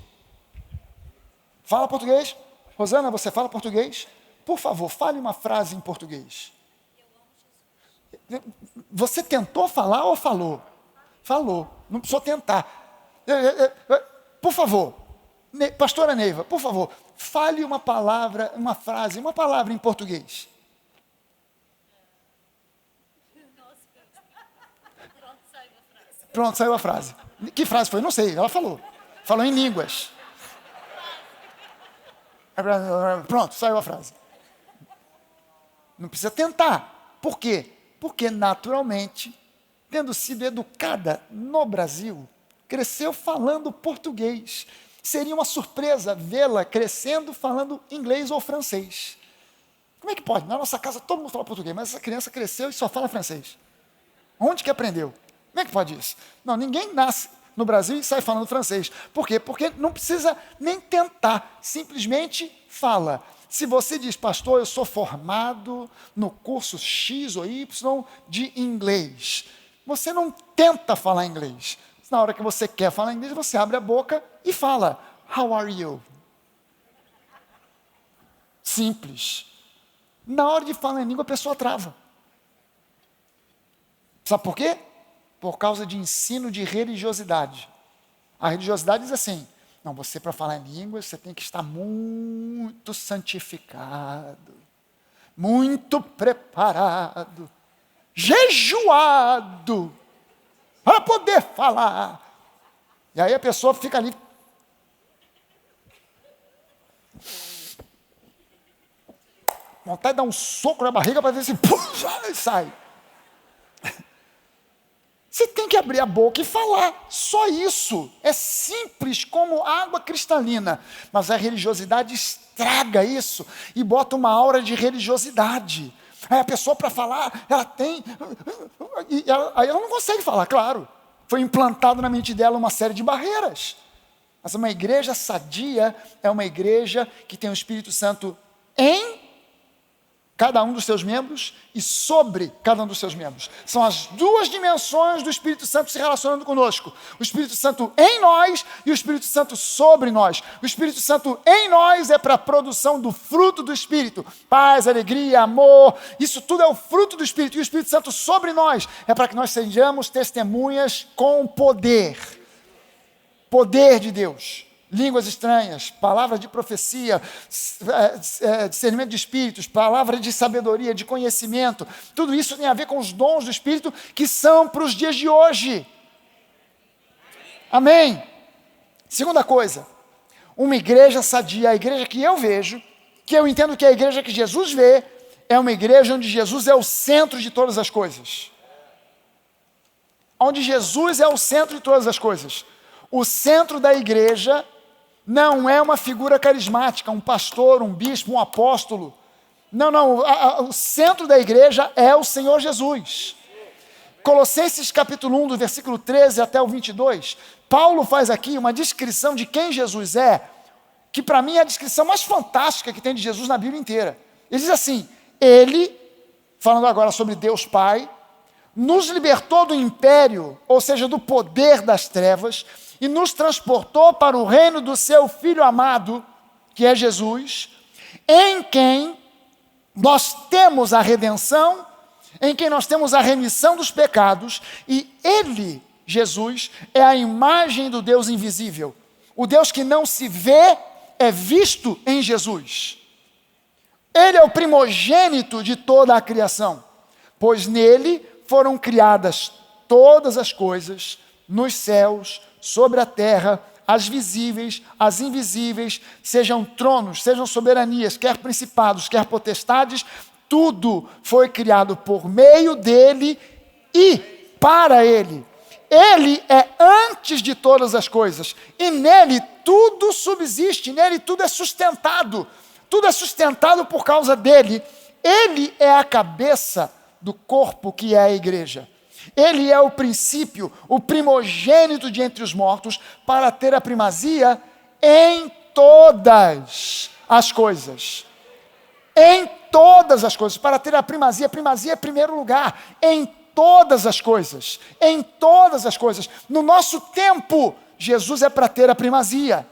Fala português? Rosana, você fala português? Por favor, fale uma frase em português. Você tentou falar ou falou? Falou, não precisou tentar. Por favor, pastora Neiva, por favor, fale uma palavra, uma frase, uma palavra em português. Pronto, saiu a frase. Que frase foi? Não sei, ela falou. Falou em línguas. Pronto, saiu a frase. Não precisa tentar. Por quê? Porque naturalmente, tendo sido educada no Brasil, cresceu falando português. Seria uma surpresa vê-la crescendo falando inglês ou francês. Como é que pode? Na nossa casa todo mundo fala português, mas essa criança cresceu e só fala francês. Onde que aprendeu? Como é que pode isso? Não, ninguém nasce no Brasil e sai falando francês. Por quê? Porque não precisa nem tentar, simplesmente fala. Se você diz, pastor, eu sou formado no curso X ou Y de inglês, você não tenta falar inglês. Na hora que você quer falar inglês, você abre a boca e fala, how are you? Simples. Na hora de falar em língua, a pessoa trava. Sabe por quê? Por causa de ensino de religiosidade. A religiosidade diz assim, não, você para falar em línguas, você tem que estar muito santificado, muito preparado, jejuado, para poder falar. E aí a pessoa fica ali. Vontade de dar um soco na barriga para ver se sai. Você tem que abrir a boca e falar, só isso. É simples como água cristalina. Mas a religiosidade estraga isso e bota uma aura de religiosidade. Aí a pessoa para falar, ela tem... Aí ela não consegue falar, claro. Foi implantado na mente dela uma série de barreiras. Mas uma igreja sadia é uma igreja que tem o Espírito Santo em cada um dos seus membros e sobre cada um dos seus membros. São as duas dimensões do Espírito Santo se relacionando conosco. O Espírito Santo em nós e o Espírito Santo sobre nós. O Espírito Santo em nós é para a produção do fruto do Espírito. Paz, alegria, amor, isso tudo é o fruto do Espírito. E o Espírito Santo sobre nós é para que nós sejamos testemunhas com poder. Poder de Deus. Línguas estranhas, palavras de profecia, discernimento de espíritos, palavras de sabedoria, de conhecimento, tudo isso tem a ver com os dons do Espírito que são para os dias de hoje. Amém? Segunda coisa, uma igreja sadia, a igreja que eu vejo, que eu entendo que é a igreja que Jesus vê, é uma igreja onde Jesus é o centro de todas as coisas. Onde Jesus é o centro de todas as coisas. O centro da igreja não é uma figura carismática, um pastor, um bispo, um apóstolo. Não, o centro da igreja é o Senhor Jesus. Colossenses capítulo 1, do versículo 13 até o 22, Paulo faz aqui uma descrição de quem Jesus é, que para mim é a descrição mais fantástica que tem de Jesus na Bíblia inteira. Ele diz assim, ele, falando agora sobre Deus Pai, nos libertou do império, ou seja, do poder das trevas, e nos transportou para o reino do seu Filho amado, que é Jesus, em quem nós temos a redenção, em quem nós temos a remissão dos pecados, e Ele, Jesus, é a imagem do Deus invisível. O Deus que não se vê é visto em Jesus. Ele é o primogênito de toda a criação, pois nele foram criadas todas as coisas, nos céus, sobre a terra, as visíveis, as invisíveis, sejam tronos, sejam soberanias, quer principados, quer potestades, tudo foi criado por meio dele e para ele. Ele é antes de todas as coisas, e nele tudo subsiste, nele tudo é sustentado por causa dele. Ele é a cabeça do corpo que é a igreja. Ele é o princípio, o primogênito de entre os mortos, para ter a primazia em todas as coisas. Em todas as coisas, para ter a primazia é primeiro lugar, em todas as coisas, em todas as coisas. No nosso tempo, Jesus é para ter a primazia.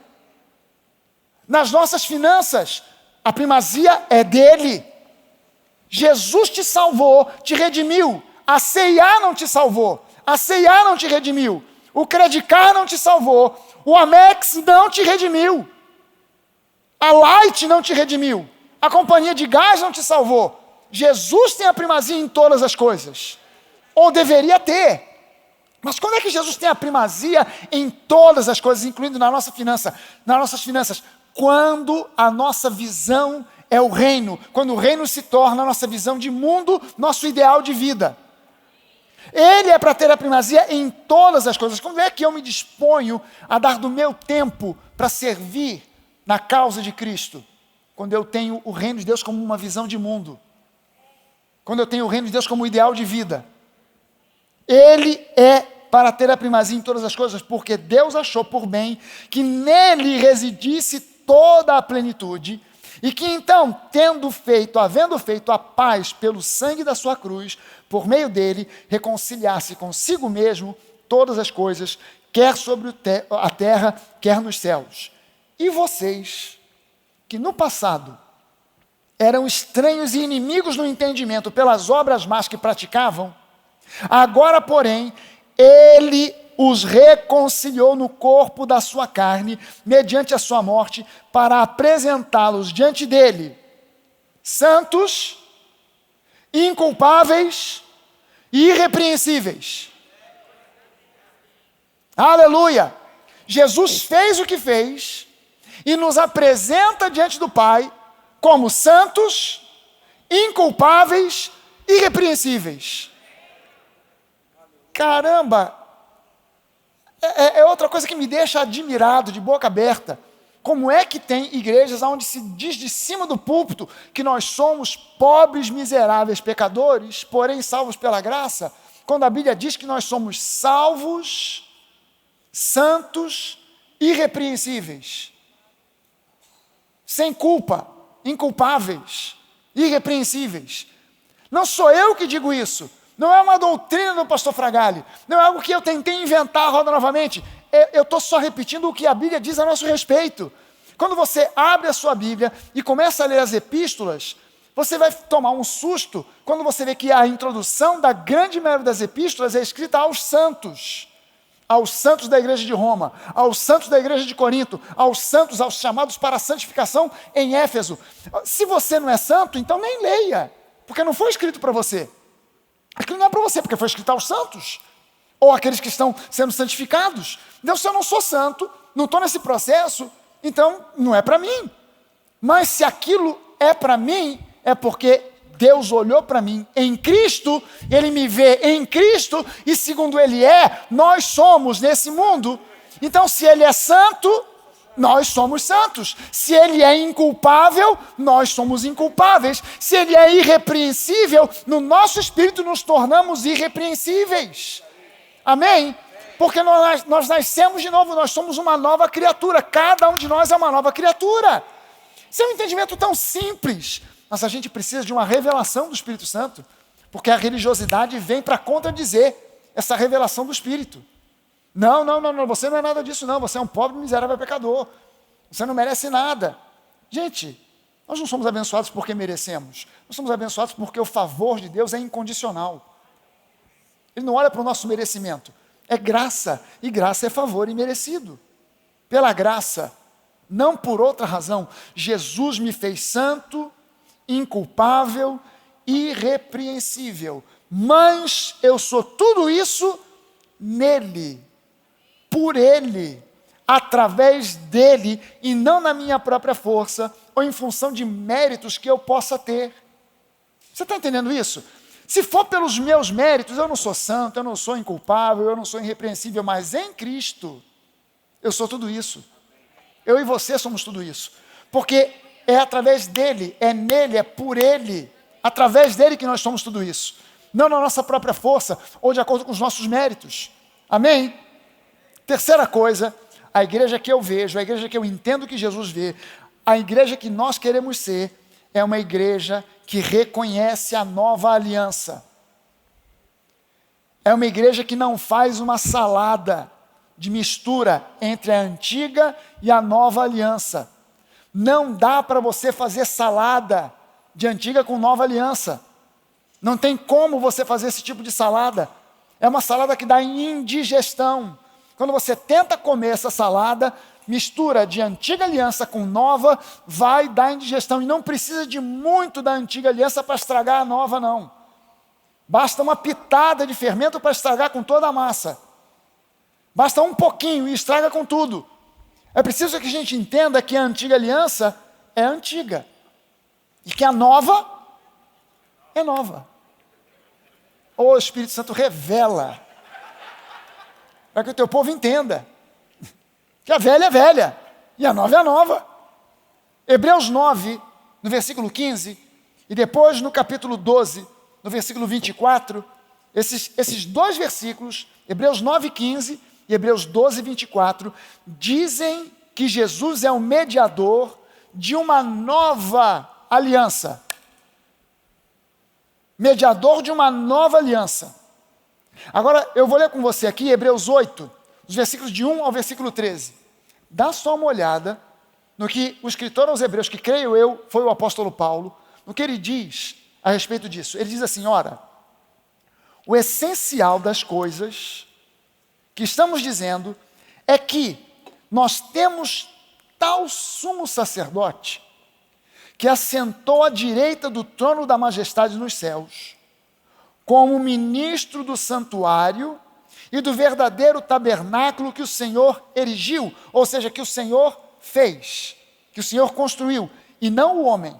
Nas nossas finanças, a primazia é dele. Jesus te salvou, te redimiu. A C&A não te salvou, a C&A não te redimiu, o Credicar não te salvou, o Amex não te redimiu, a Light não te redimiu, a companhia de gás não te salvou. Jesus tem a primazia em todas as coisas, ou deveria ter. Mas quando é que Jesus tem a primazia em todas as coisas, incluindo na nossa finança, nas nossas finanças? Quando a nossa visão é o reino, quando o reino se torna a nossa visão de mundo, nosso ideal de vida. Ele é para ter a primazia em todas as coisas. Quando é que eu me disponho a dar do meu tempo para servir na causa de Cristo? Quando eu tenho o reino de Deus como uma visão de mundo. Quando eu tenho o reino de Deus como ideal de vida. Ele é para ter a primazia em todas as coisas, porque Deus achou por bem que nele residisse toda a plenitude, e que então, havendo feito a paz pelo sangue da sua cruz, por meio dele, reconciliasse consigo mesmo todas as coisas, quer sobre a terra, quer nos céus. E vocês, que no passado eram estranhos e inimigos no entendimento pelas obras más que praticavam, agora, porém, ele os reconciliou no corpo da sua carne, mediante a sua morte, para apresentá-los diante dele, santos, inculpáveis e irrepreensíveis. Aleluia! Jesus fez o que fez e nos apresenta diante do Pai como santos, inculpáveis e irrepreensíveis. Caramba! É outra coisa que me deixa admirado, de boca aberta. Como é que tem igrejas onde se diz de cima do púlpito que nós somos pobres, miseráveis, pecadores, porém salvos pela graça, quando a Bíblia diz que nós somos salvos, santos, irrepreensíveis, sem culpa, inculpáveis, irrepreensíveis. Não sou eu que digo isso. Não é uma doutrina do pastor Fragale, não é algo que eu tentei inventar a roda novamente, eu estou só repetindo o que a Bíblia diz a nosso respeito. Quando você abre a sua Bíblia e começa a ler as epístolas, você vai tomar um susto quando você vê que a introdução da grande maioria das epístolas é escrita aos santos da igreja de Roma, aos santos da igreja de Corinto, aos chamados para a santificação em Éfeso. Se você não é santo, então nem leia, porque não foi escrito para você. Aquilo não é para você, porque foi escrito aos santos, ou aqueles que estão sendo santificados. Então, se eu não sou santo, não estou nesse processo, então não é para mim. Mas se aquilo é para mim, é porque Deus olhou para mim em Cristo, Ele me vê em Cristo, e segundo Ele nós somos nesse mundo. Então, se Ele é santo, nós somos santos. Se Ele é inculpável, nós somos inculpáveis. Se Ele é irrepreensível, no nosso espírito nos tornamos irrepreensíveis. Amém? Porque nós nascemos de novo, nós somos uma nova criatura. Cada um de nós é uma nova criatura. Isso é um entendimento tão simples. Mas a gente precisa de uma revelação do Espírito Santo, porque a religiosidade vem para contradizer essa revelação do Espírito. Não, você não é nada disso não, você é um pobre, miserável pecador, você não merece nada. Gente, nós não somos abençoados porque merecemos, nós somos abençoados porque o favor de Deus é incondicional. Ele não olha para o nosso merecimento, é graça, e graça é favor imerecido. Pela graça, não por outra razão, Jesus me fez santo, inculpável, irrepreensível, mas eu sou tudo isso nele, por Ele, através dEle, e não na minha própria força, ou em função de méritos que eu possa ter. Você está entendendo isso? Se for pelos meus méritos, eu não sou santo, eu não sou inculpável, eu não sou irrepreensível, mas em Cristo, eu sou tudo isso. Eu e você somos tudo isso. Porque é através dEle, é nele, é por Ele, através dEle que nós somos tudo isso. Não na nossa própria força, ou de acordo com os nossos méritos. Amém? Terceira coisa, a igreja que eu vejo, a igreja que eu entendo que Jesus vê, a igreja que nós queremos ser, é uma igreja que reconhece a nova aliança. É uma igreja que não faz uma salada de mistura entre a antiga e a nova aliança. Não dá para você fazer salada de antiga com nova aliança. Não tem como você fazer esse tipo de salada. É uma salada que dá indigestão. Quando você tenta comer essa salada, mistura de antiga aliança com nova, vai dar indigestão. E não precisa de muito da antiga aliança para estragar a nova, não. Basta uma pitada de fermento para estragar com toda a massa. Basta um pouquinho e estraga com tudo. É preciso que a gente entenda que a antiga aliança é antiga e que a nova é nova. O Espírito Santo revela para que o teu povo entenda que a velha é velha e a nova é a nova. Hebreus 9, no versículo 15, e depois no capítulo 12, no versículo 24, esses dois versículos, Hebreus 9, 15 e Hebreus 12, 24, dizem que Jesus é o mediador de uma nova aliança. Mediador de uma nova aliança. Agora, eu vou ler com você aqui Hebreus 8, os versículos de 1 ao versículo 13. Dá só uma olhada no que o escritor aos Hebreus, que creio eu, foi o apóstolo Paulo, no que ele diz a respeito disso. Ele diz assim, ora, o essencial das coisas que estamos dizendo é que nós temos tal sumo sacerdote que assentou à direita do trono da majestade nos céus, como ministro do santuário e do verdadeiro tabernáculo que o Senhor erigiu, ou seja, que o Senhor fez, que o Senhor construiu, e não o homem.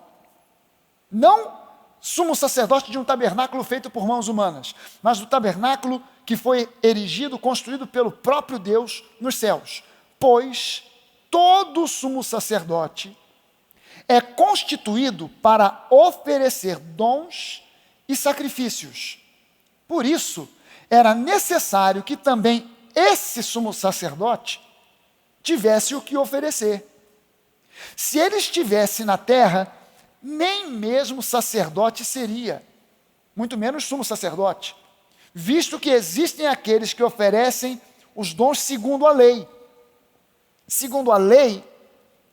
Não sumo sacerdote de um tabernáculo feito por mãos humanas, mas do tabernáculo que foi erigido, construído pelo próprio Deus nos céus. Pois todo sumo sacerdote é constituído para oferecer dons e sacrifícios. Por isso, era necessário que também esse sumo sacerdote tivesse o que oferecer. Se ele estivesse na terra, nem mesmo sacerdote seria, muito menos sumo sacerdote, visto que existem aqueles que oferecem os dons segundo a lei. Segundo a lei,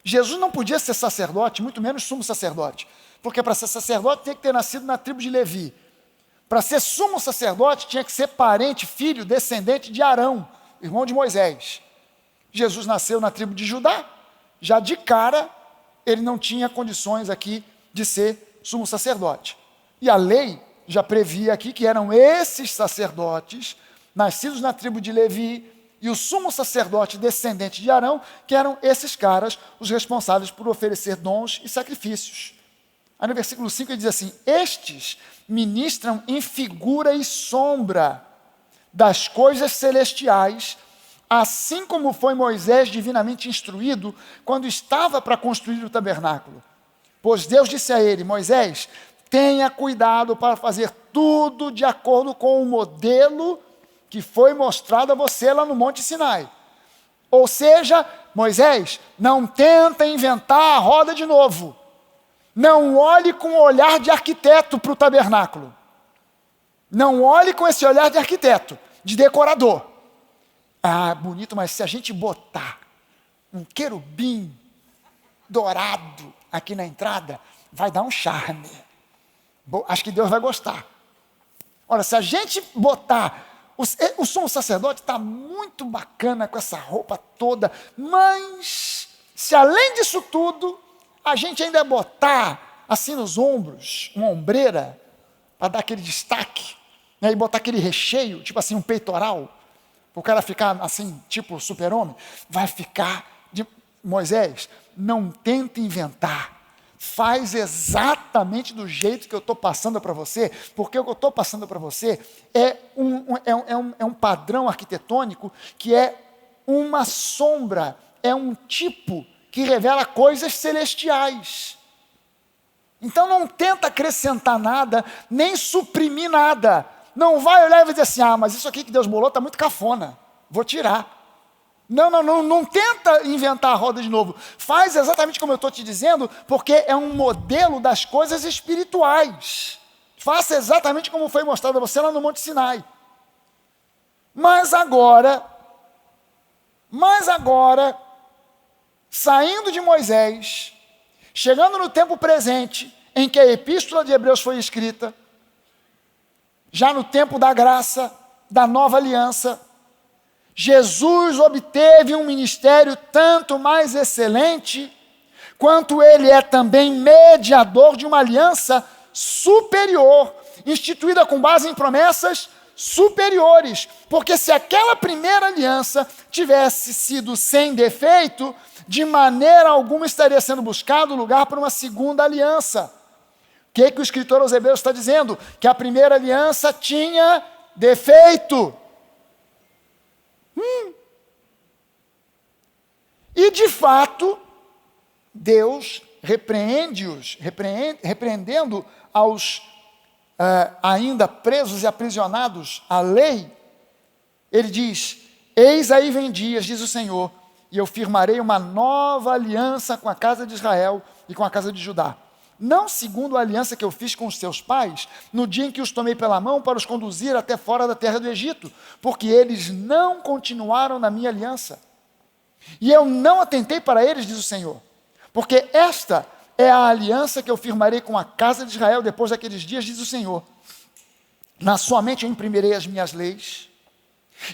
Jesus não podia ser sacerdote, muito menos sumo sacerdote, porque para ser sacerdote tinha que ter nascido na tribo de Levi. Para ser sumo sacerdote tinha que ser parente, filho, descendente de Arão, irmão de Moisés. Jesus nasceu na tribo de Judá, já de cara ele não tinha condições aqui de ser sumo sacerdote. E a lei já previa aqui que eram esses sacerdotes, nascidos na tribo de Levi, e o sumo sacerdote descendente de Arão, que eram esses caras os responsáveis por oferecer dons e sacrifícios. Aí no versículo 5 ele diz assim, estes ministram em figura e sombra das coisas celestiais, assim como foi Moisés divinamente instruído quando estava para construir o tabernáculo. Pois Deus disse a ele, Moisés, tenha cuidado para fazer tudo de acordo com o modelo que foi mostrado a você lá no Monte Sinai. Ou seja, Moisés, não tenta inventar a roda de novo. Não olhe com o olhar de arquiteto para o tabernáculo. Não olhe com esse olhar de arquiteto, de decorador. Ah, bonito, mas se a gente botar um querubim dourado aqui na entrada, vai dar um charme. Acho que Deus vai gostar. Olha, se a gente botar... O sumo sacerdote está muito bacana com essa roupa toda, mas se além disso tudo, a gente ainda botar assim nos ombros, uma ombreira, para dar aquele destaque, né, e botar aquele recheio, tipo assim, um peitoral, para o cara ficar assim, tipo super-homem, vai ficar de Moisés, não tenta inventar. Faz exatamente do jeito que eu estou passando para você, porque o que eu estou passando para você é um padrão arquitetônico que é uma sombra, é um tipo que revela coisas celestiais. Então não tenta acrescentar nada, nem suprimir nada. Não vai olhar e vai dizer assim, mas isso aqui que Deus bolou está muito cafona, vou tirar. Não tenta inventar a roda de novo. Faz exatamente como eu estou te dizendo, porque é um modelo das coisas espirituais. Faça exatamente como foi mostrado a você lá no Monte Sinai. Mas agora, saindo de Moisés, chegando no tempo presente, em que a epístola de Hebreus foi escrita, já no tempo da graça, da nova aliança, Jesus obteve um ministério tanto mais excelente, quanto ele é também mediador de uma aliança superior, instituída com base em promessas superiores, porque se aquela primeira aliança tivesse sido sem defeito, de maneira alguma estaria sendo buscado lugar para uma segunda aliança. O que o escritor aos Hebreus está dizendo? Que a primeira aliança tinha defeito. E de fato, Deus repreendendo aos ainda presos e aprisionados à lei, ele diz: eis aí vem dias, diz o Senhor, e eu firmarei uma nova aliança com a casa de Israel e com a casa de Judá. Não segundo a aliança que eu fiz com os seus pais, no dia em que os tomei pela mão para os conduzir até fora da terra do Egito, porque eles não continuaram na minha aliança. E eu não atentei para eles, diz o Senhor, porque esta é a aliança que eu firmarei com a casa de Israel depois daqueles dias, diz o Senhor. Na sua mente eu imprimirei as minhas leis,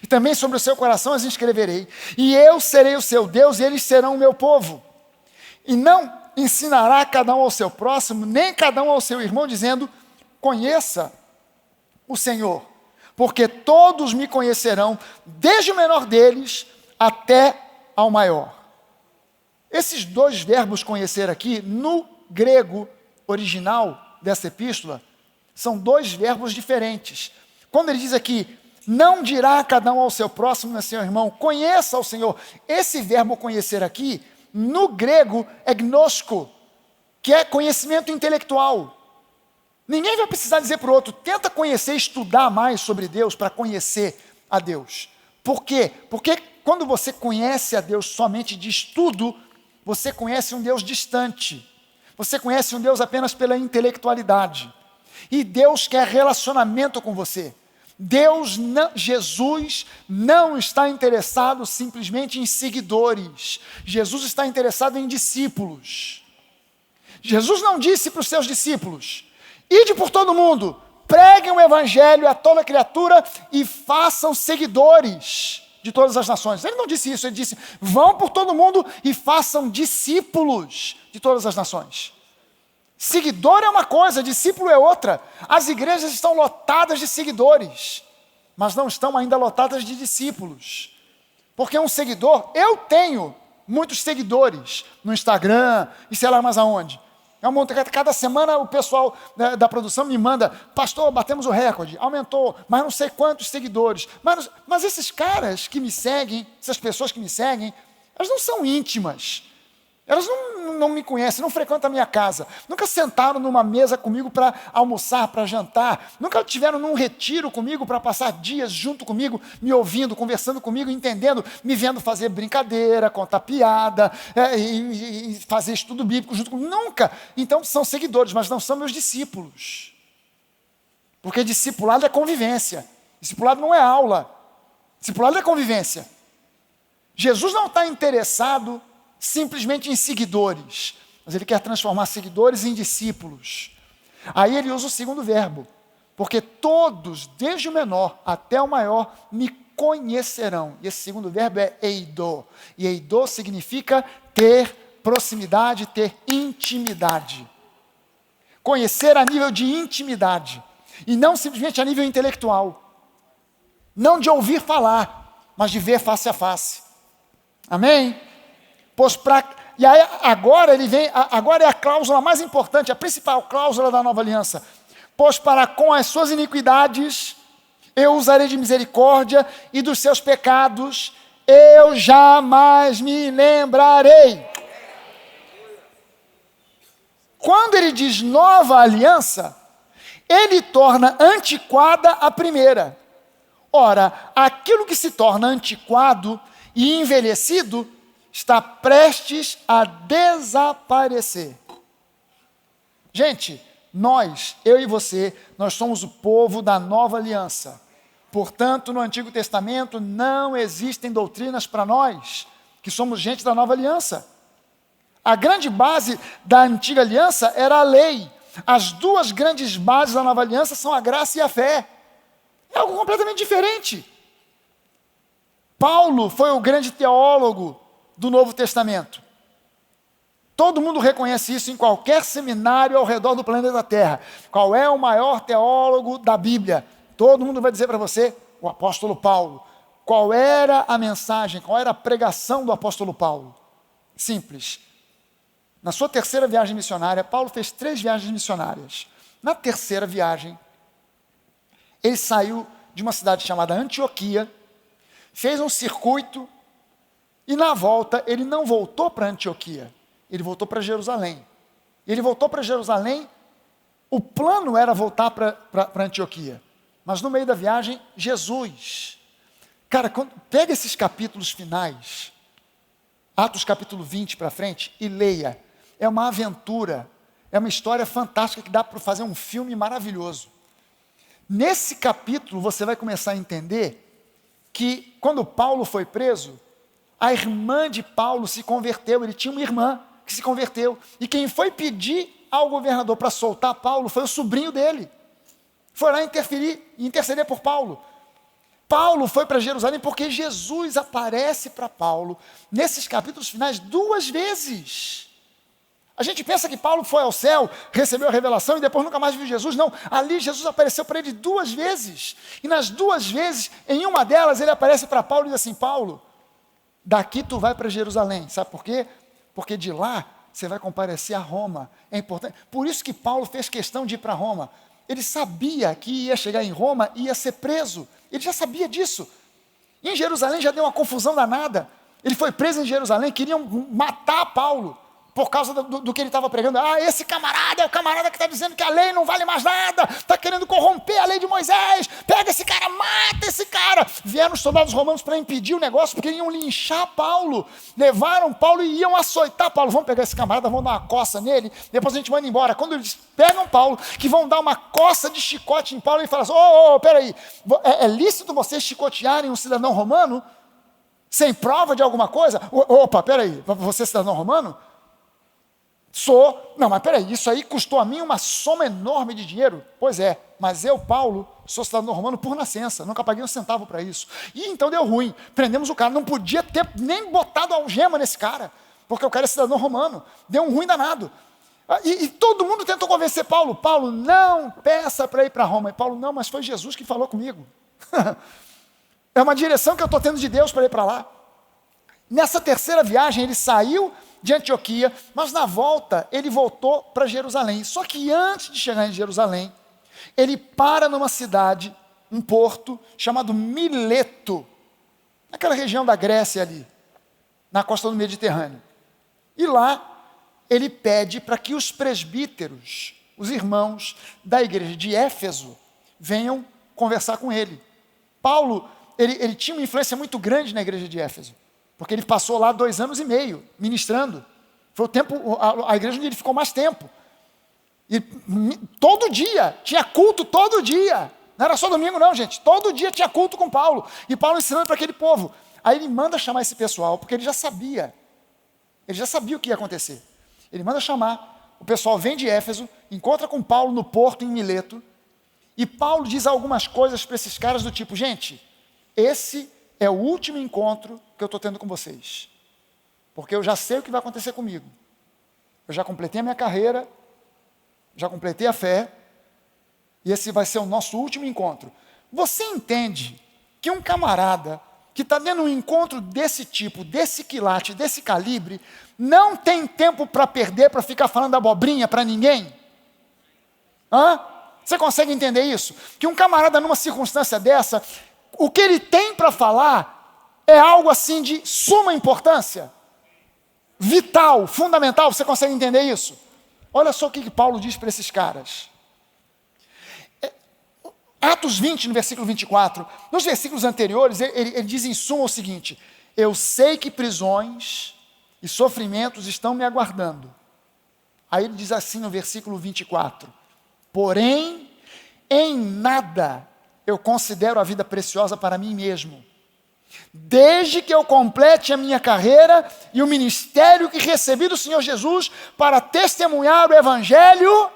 e também sobre o seu coração as inscreverei, e eu serei o seu Deus, e eles serão o meu povo. E não ensinará cada um ao seu próximo, nem cada um ao seu irmão, dizendo: conheça o Senhor, porque todos me conhecerão, desde o menor deles até ao maior. Esses dois verbos conhecer aqui, no grego original dessa epístola, são dois verbos diferentes. Quando ele diz aqui, não dirá cada um ao seu próximo, nem ao seu irmão, conheça o Senhor. Esse verbo conhecer aqui, no grego, é gnosko, que é conhecimento intelectual. Ninguém vai precisar dizer para o outro, tenta conhecer, estudar mais sobre Deus para conhecer a Deus. Por quê? Porque quando você conhece a Deus somente de estudo, você conhece um Deus distante. Você conhece um Deus apenas pela intelectualidade. E Deus quer relacionamento com você. Jesus não está interessado simplesmente em seguidores. Jesus está interessado em discípulos. Jesus não disse para os seus discípulos: ide por todo mundo, preguem o evangelho a toda criatura e façam seguidores de todas as nações. Ele não disse isso, ele disse: vão por todo mundo e façam discípulos de todas as nações. Seguidor é uma coisa, discípulo é outra. As igrejas estão lotadas de seguidores, mas não estão ainda lotadas de discípulos. Porque um seguidor, eu tenho muitos seguidores no Instagram e sei lá mais aonde. Cada semana o pessoal da produção me manda: pastor, batemos o recorde, aumentou, mas não sei quantos seguidores. Mas esses caras que me seguem, essas pessoas que me seguem, elas não são íntimas. Elas não me conhecem, não frequentam a minha casa, nunca sentaram numa mesa comigo para almoçar, para jantar, nunca estiveram num retiro comigo para passar dias junto comigo, me ouvindo, conversando comigo, entendendo, me vendo fazer brincadeira, contar piada, e fazer estudo bíblico junto comigo, nunca. Então são seguidores, mas não são meus discípulos. Porque discipulado é convivência, discipulado não é aula, discipulado é convivência. Jesus não está interessado simplesmente em seguidores, mas ele quer transformar seguidores em discípulos. Aí ele usa o segundo verbo, porque todos, desde o menor até o maior, me conhecerão. E esse segundo verbo é eido, e eido significa ter proximidade, ter intimidade. Conhecer a nível de intimidade, e não simplesmente a nível intelectual, não de ouvir falar, mas de ver face a face. Amém? E aí agora agora é a cláusula mais importante, a principal cláusula da nova aliança. Pois para com as suas iniquidades eu usarei de misericórdia, e dos seus pecados eu jamais me lembrarei. Quando ele diz nova aliança, ele torna antiquada a primeira. Ora, aquilo que se torna antiquado e envelhecido está prestes a desaparecer. Gente, eu e você, nós somos o povo da nova aliança. Portanto, no Antigo Testamento não existem doutrinas para nós, que somos gente da nova aliança. A grande base da antiga aliança era a lei. As duas grandes bases da nova aliança são a graça e a fé. É algo completamente diferente. Paulo foi o grande teólogo do Novo Testamento. Todo mundo reconhece isso em qualquer seminário ao redor do planeta Terra. Qual é o maior teólogo da Bíblia? Todo mundo vai dizer para você, o apóstolo Paulo. Qual era a mensagem, qual era a pregação do apóstolo Paulo? Simples. Na sua terceira viagem missionária, Paulo fez 3 viagens missionárias. Na terceira viagem, ele saiu de uma cidade chamada Antioquia, fez um circuito, e na volta, ele não voltou para Antioquia, ele voltou para Jerusalém. Ele voltou para Jerusalém, o plano era voltar para Antioquia. Mas no meio da viagem, Jesus. Cara, pega esses capítulos finais, Atos capítulo 20 para frente, e leia. É uma aventura, é uma história fantástica que dá para fazer um filme maravilhoso. Nesse capítulo, você vai começar a entender que quando Paulo foi preso, a irmã de Paulo se converteu, ele tinha uma irmã que se converteu. E quem foi pedir ao governador para soltar Paulo foi o sobrinho dele. Foi lá interceder por Paulo. Paulo foi para Jerusalém porque Jesus aparece para Paulo nesses capítulos finais 2 vezes. A gente pensa que Paulo foi ao céu, recebeu a revelação e depois nunca mais viu Jesus. Não, ali Jesus apareceu para ele 2 vezes. E nas 2 vezes, em uma delas, ele aparece para Paulo e diz assim, Paulo, daqui tu vai para Jerusalém. Sabe por quê? Porque de lá você vai comparecer a Roma. É importante. Por isso que Paulo fez questão de ir para Roma. Ele sabia que ia chegar em Roma e ia ser preso. Ele já sabia disso. E em Jerusalém já deu uma confusão danada. Ele foi preso em Jerusalém, queriam matar Paulo por causa do que ele estava pregando. Ah, esse camarada é o camarada que está dizendo que a lei não vale mais nada, está querendo corromper a lei de Moisés, pega esse cara, mata esse cara. Vieram os soldados romanos para impedir o negócio, porque iam linchar Paulo, levaram Paulo e iam açoitar Paulo. Vamos pegar esse camarada, vamos dar uma coça nele, depois a gente manda embora. Quando eles pegam Paulo, que vão dar uma coça de chicote em Paulo, ele fala assim, peraí, é lícito vocês chicotearem um cidadão romano sem prova de alguma coisa? Opa, peraí, você é cidadão romano? Sou. Não, mas peraí, isso aí custou a mim uma soma enorme de dinheiro? Pois é, mas eu, Paulo, sou cidadão romano por nascença, nunca paguei um centavo para isso. E então deu ruim, prendemos o cara, não podia ter nem botado algema nesse cara, porque o cara é cidadão romano, deu um ruim danado. E todo mundo tentou convencer Paulo, Paulo, não peça para ir para Roma. E Paulo, não, mas foi Jesus que falou comigo. É uma direção que eu estou tendo de Deus para ir para lá. Nessa terceira viagem, ele saiu de Antioquia, mas na volta, ele voltou para Jerusalém. Só que antes de chegar em Jerusalém, ele para numa cidade, um porto, chamado Mileto, naquela região da Grécia ali, na costa do Mediterrâneo. E lá, ele pede para que os presbíteros, os irmãos da igreja de Éfeso, venham conversar com ele. Paulo, ele tinha uma influência muito grande na igreja de Éfeso, porque ele passou lá 2 anos e meio ministrando. Foi o tempo, a igreja onde ele ficou mais tempo. E todo dia, tinha culto todo dia. Não era só domingo não, gente. Todo dia tinha culto com Paulo. E Paulo ensinando para aquele povo. Aí ele manda chamar esse pessoal, porque ele já sabia. Ele já sabia o que ia acontecer. Ele manda chamar, o pessoal vem de Éfeso, encontra com Paulo no porto em Mileto, e Paulo diz algumas coisas para esses caras do tipo, gente, esse é o último encontro que eu estou tendo com vocês, porque eu já sei o que vai acontecer comigo. Eu já completei a minha carreira, já completei a fé, e esse vai ser o nosso último encontro. Você entende que um camarada que está tendo um encontro desse tipo, desse quilate, desse calibre, não tem tempo para perder, para ficar falando abobrinha para ninguém? Hã? Você consegue entender isso? Que um camarada numa circunstância dessa, o que ele tem para falar é algo assim de suma importância, vital, fundamental. Você consegue entender isso? Olha só o que Paulo diz para esses caras. Atos 20, no versículo 24, nos versículos anteriores, ele diz em suma o seguinte: eu sei que prisões e sofrimentos estão me aguardando. Aí ele diz assim no versículo 24, porém, em nada eu considero a vida preciosa para mim mesmo, desde que eu complete a minha carreira e o ministério que recebi do Senhor Jesus para testemunhar o evangelho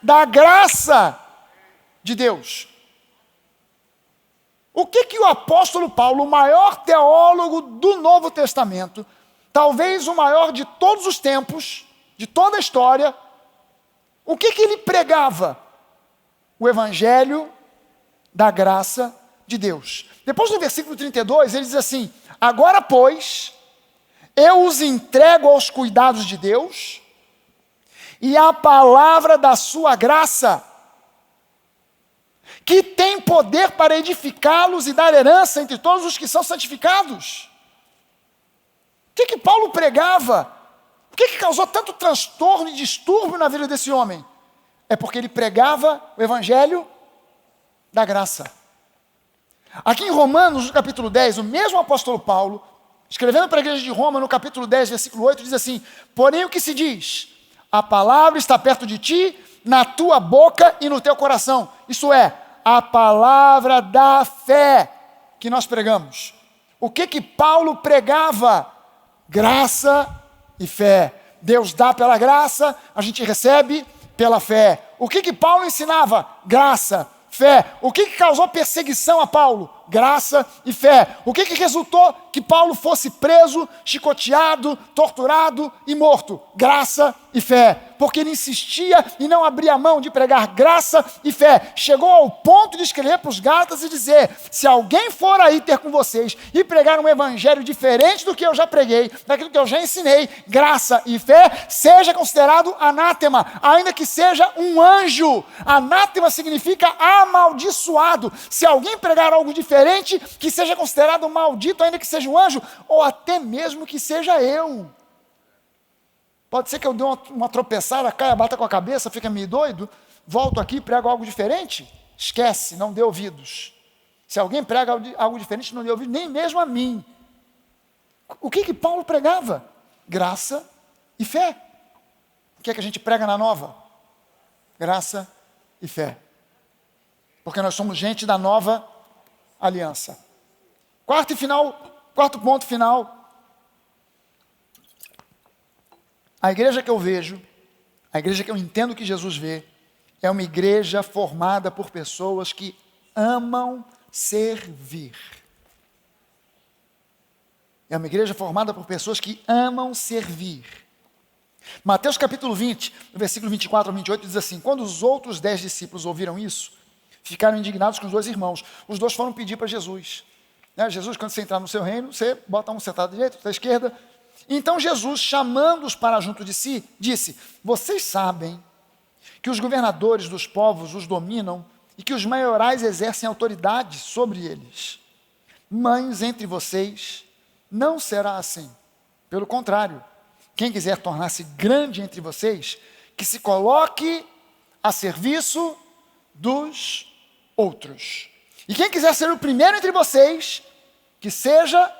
da graça de Deus. O que o apóstolo Paulo, o maior teólogo do Novo Testamento, talvez o maior de todos os tempos, de toda a história, o que ele pregava? O evangelho da graça de Deus. Depois no versículo 32, ele diz assim: agora, pois, eu os entrego aos cuidados de Deus e à palavra da sua graça, que tem poder para edificá-los e dar herança entre todos os que são santificados. O que Paulo pregava? O que causou tanto transtorno e distúrbio na vida desse homem? É porque ele pregava o evangelho da graça. Aqui em Romanos, no capítulo 10, o mesmo apóstolo Paulo, escrevendo para a igreja de Roma, no capítulo 10, versículo 8, diz assim: porém o que se diz? A palavra está perto de ti, na tua boca e no teu coração. Isso é, a palavra da fé que nós pregamos. O que Paulo pregava? Graça e fé. Deus dá pela graça, a gente recebe pela fé. O que Paulo ensinava? Graça, fé. O que causou perseguição a Paulo? Graça e fé. O que resultou que Paulo fosse preso, chicoteado, torturado e morto? Graça e fé. Porque ele insistia e não abria mão de pregar graça e fé. Chegou ao ponto de escrever para os Gálatas e dizer: se alguém for aí ter com vocês e pregar um evangelho diferente do que eu já preguei, daquilo que eu já ensinei, graça e fé, seja considerado anátema, ainda que seja um anjo. Anátema significa amaldiçoado. Se alguém pregar algo diferente, que seja considerado maldito, ainda que seja um anjo, ou até mesmo que seja eu. Pode ser que eu dê uma tropeçada, caia, bata com a cabeça, fica meio doido, volto aqui e prego algo diferente. Esquece, não dê ouvidos. Se alguém prega algo diferente, não dê ouvidos, nem mesmo a mim. O que Paulo pregava? Graça e fé. O que a gente prega na Nova? Graça e fé. Porque nós somos gente da nova aliança. Quarto ponto final. A igreja que eu vejo, a igreja que eu entendo que Jesus vê, é uma igreja formada por pessoas que amam servir. É uma igreja formada por pessoas que amam servir. Mateus capítulo 20, no versículo 24 ao 28, diz assim: quando os outros 10 discípulos ouviram isso, ficaram indignados com os dois irmãos. Os dois foram pedir para Jesus. Jesus, quando você entrar no seu reino, você bota um sentado à direita, outro à esquerda. Então Jesus, chamando-os para junto de si, disse: vocês sabem que os governadores dos povos os dominam e que os maiorais exercem autoridade sobre eles. Mas entre vocês não será assim. Pelo contrário, quem quiser tornar-se grande entre vocês, que se coloque a serviço dos outros. E quem quiser ser o primeiro entre vocês, que seja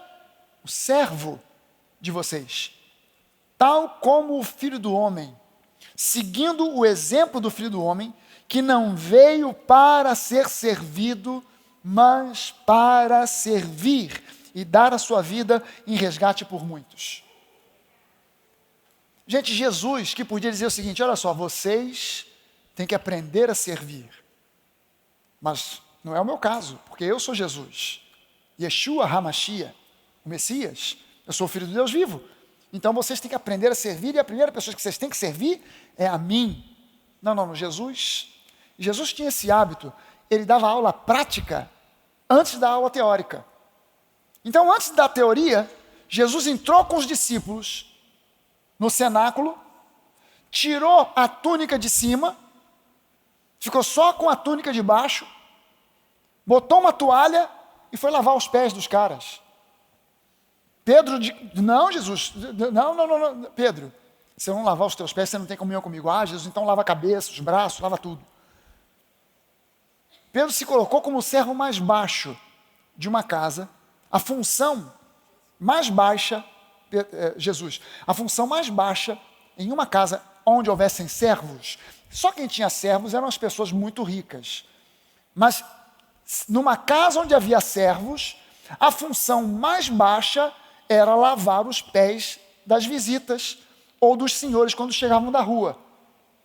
o servo de vocês. Tal como o Filho do Homem, seguindo o exemplo do Filho do Homem, que não veio para ser servido, mas para servir e dar a sua vida em resgate por muitos. Gente, Jesus que podia dizer o seguinte: olha só, vocês têm que aprender a servir. Mas não é o meu caso, porque eu sou Jesus. Yeshua HaMashiach, o Messias. Eu sou o Filho de Deus vivo. Então vocês têm que aprender a servir, e a primeira pessoa que vocês têm que servir é a mim. Não, Jesus tinha esse hábito. Ele dava aula prática antes da aula teórica. Então, antes da teoria, Jesus entrou com os discípulos no cenáculo, tirou a túnica de cima, ficou só com a túnica de baixo, botou uma toalha e foi lavar os pés dos caras. Pedro, não, Jesus, não, Pedro, se eu não lavar os teus pés, você não tem comunhão comigo. Ah, Jesus, então lava a cabeça, os braços, lava tudo. Pedro se colocou como o servo mais baixo de uma casa, a função mais baixa, Jesus, a função mais baixa em uma casa onde houvessem servos, só quem tinha servos eram as pessoas muito ricas. Mas numa casa onde havia servos, a função mais baixa era lavar os pés das visitas ou dos senhores quando chegavam da rua.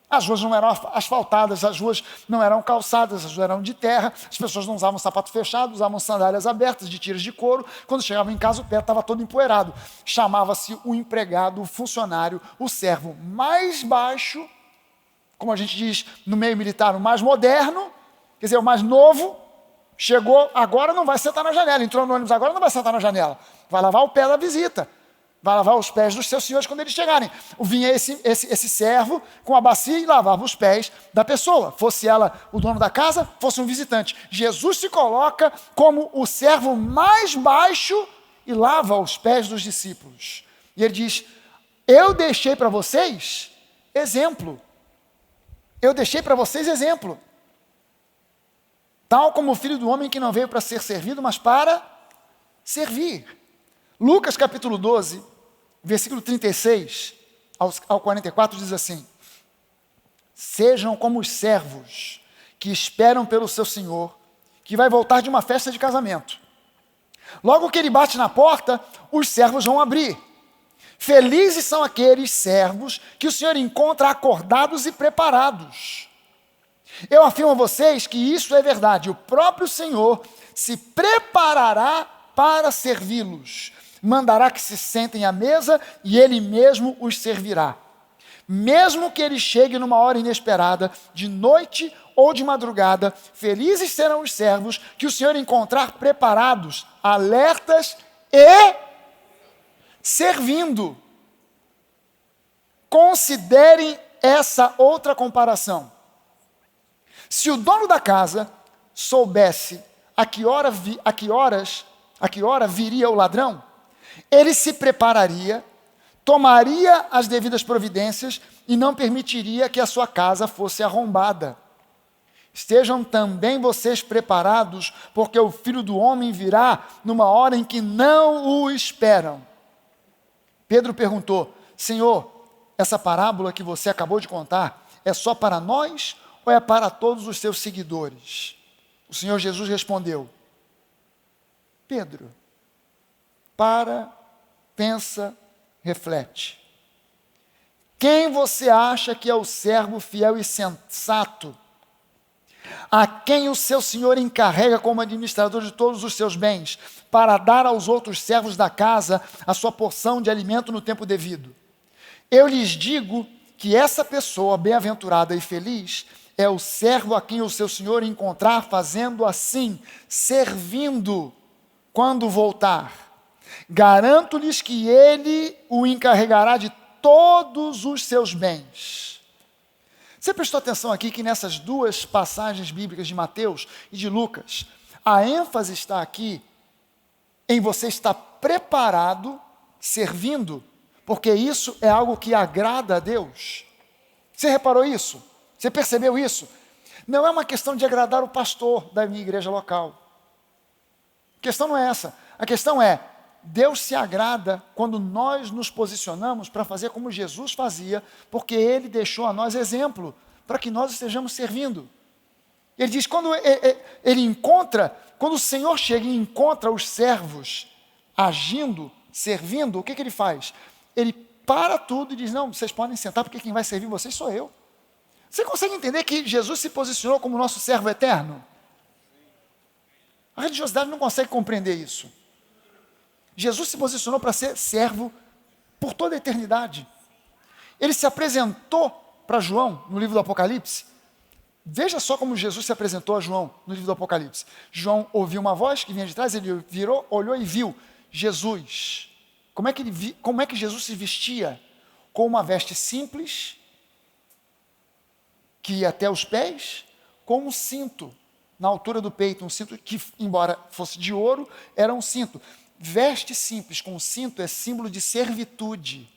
As ruas não eram asfaltadas, as ruas não eram calçadas, as ruas eram de terra, as pessoas não usavam sapato fechado, usavam sandálias abertas de tiras de couro. Quando chegavam em casa, o pé estava todo empoeirado. Chamava-se o empregado, o funcionário, o servo mais baixo, como a gente diz no meio militar, o mais moderno, quer dizer, o mais novo, Chegou, agora não vai sentar na janela. Entrou no ônibus, agora não vai sentar na janela. Vai lavar o pé da visita. Vai lavar os pés dos seus senhores quando eles chegarem. Vinha esse servo com a bacia e lavava os pés da pessoa. Fosse ela o dono da casa, fosse um visitante. Jesus se coloca como o servo mais baixo e lava os pés dos discípulos. E ele diz, eu deixei para vocês exemplo. Eu deixei para vocês exemplo. Tal como o Filho do Homem que não veio para ser servido, mas para servir. Lucas capítulo 12, versículo 36 ao 44 diz assim, sejam como os servos que esperam pelo seu Senhor, que vai voltar de uma festa de casamento. Logo que ele bate na porta, os servos vão abrir. Felizes são aqueles servos que o Senhor encontra acordados e preparados. Eu afirmo a vocês que isso é verdade. O próprio Senhor se preparará para servi-los. Mandará que se sentem à mesa e Ele mesmo os servirá. Mesmo que Ele chegue numa hora inesperada, de noite ou de madrugada, felizes serão os servos que o Senhor encontrar preparados, alertas e servindo. Considerem essa outra comparação. Se o dono da casa soubesse a que hora viria o ladrão, ele se prepararia, tomaria as devidas providências e não permitiria que a sua casa fosse arrombada. Estejam também vocês preparados, porque o Filho do Homem virá numa hora em que não o esperam. Pedro perguntou, Senhor, essa parábola que você acabou de contar é só para nós ou é para todos os seus seguidores? O Senhor Jesus respondeu, Pedro, pensa, reflete. Quem você acha que é o servo fiel e sensato, a quem o seu Senhor encarrega como administrador de todos os seus bens, para dar aos outros servos da casa a sua porção de alimento no tempo devido? Eu lhes digo que essa pessoa bem-aventurada e feliz é o servo a quem o seu Senhor encontrar fazendo assim, servindo quando voltar. Garanto-lhes que ele o encarregará de todos os seus bens. Você prestou atenção aqui que nessas duas passagens bíblicas de Mateus e de Lucas, a ênfase está aqui em você estar preparado, servindo, porque isso é algo que agrada a Deus. Você reparou isso? Você percebeu isso? Não é uma questão de agradar o pastor da minha igreja local. A questão não é essa. A questão é, Deus se agrada quando nós nos posicionamos para fazer como Jesus fazia, porque Ele deixou a nós exemplo, para que nós estejamos servindo. Ele diz, quando o Senhor chega e encontra os servos agindo, servindo, o que Ele faz? Ele para tudo e diz, não, vocês podem sentar, porque quem vai servir vocês sou eu. Você consegue entender que Jesus se posicionou como nosso servo eterno? A religiosidade não consegue compreender isso. Jesus se posicionou para ser servo por toda a eternidade. Ele se apresentou para João no livro do Apocalipse. Veja só como Jesus se apresentou a João no livro do Apocalipse. João ouviu uma voz que vinha de trás, ele virou, olhou e viu Jesus. Como é que Jesus se vestia? Com uma veste simples, que ia até os pés, com um cinto na altura do peito, um cinto que, embora fosse de ouro, era um cinto. Veste simples com cinto é símbolo de servitude.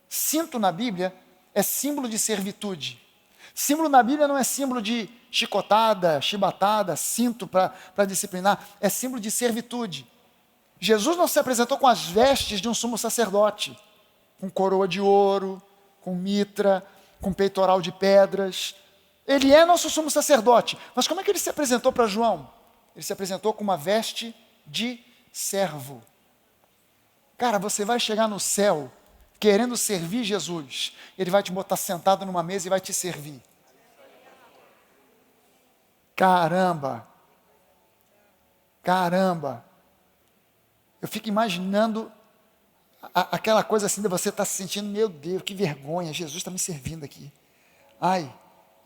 Cinto na Bíblia é símbolo de servitude. Símbolo na Bíblia não é símbolo de chicotada, chibatada, cinto para disciplinar, é símbolo de servitude. Jesus não se apresentou com as vestes de um sumo sacerdote, com coroa de ouro, com mitra, com peitoral de pedras. Ele é nosso sumo sacerdote. Mas como é que ele se apresentou para João? Ele se apresentou com uma veste de servo. Cara, você vai chegar no céu querendo servir Jesus. Ele vai te botar sentado numa mesa e vai te servir. Caramba! Eu fico imaginando aquela coisa assim de você estar se sentindo, meu Deus, que vergonha, Jesus está me servindo aqui. Ai,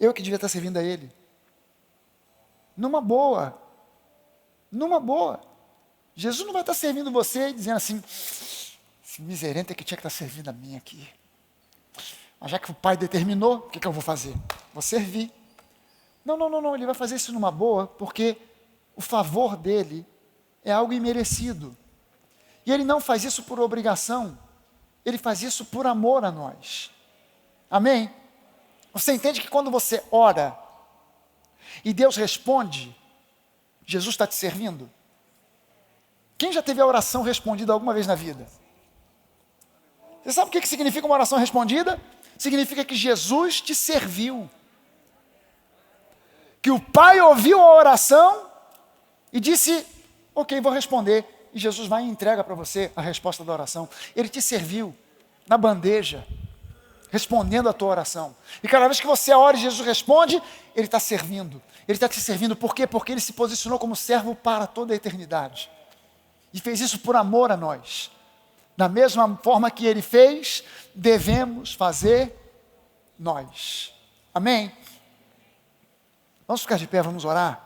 eu que devia estar servindo a Ele. Numa boa. Numa boa. Jesus não vai estar servindo você dizendo assim, esse miserento é que tinha que estar servindo a mim aqui. Mas já que o Pai determinou, o que eu vou fazer? Vou servir. Não, ele vai fazer isso numa boa, porque o favor dele é algo imerecido. E ele não faz isso por obrigação, ele faz isso por amor a nós. Amém? Você entende que quando você ora e Deus responde, Jesus está te servindo? Quem já teve a oração respondida alguma vez na vida? Você sabe o que significa uma oração respondida? Significa que Jesus te serviu. Que o Pai ouviu a oração e disse, ok, vou responder. E Jesus vai e entrega para você a resposta da oração. Ele te serviu na bandeja, respondendo a tua oração. E cada vez que você ora e Jesus responde, Ele está servindo. Ele está te servindo, por quê? Porque Ele se posicionou como servo para toda a eternidade. E fez isso por amor a nós. Da mesma forma que Ele fez, devemos fazer nós. Amém? Vamos ficar de pé, vamos orar?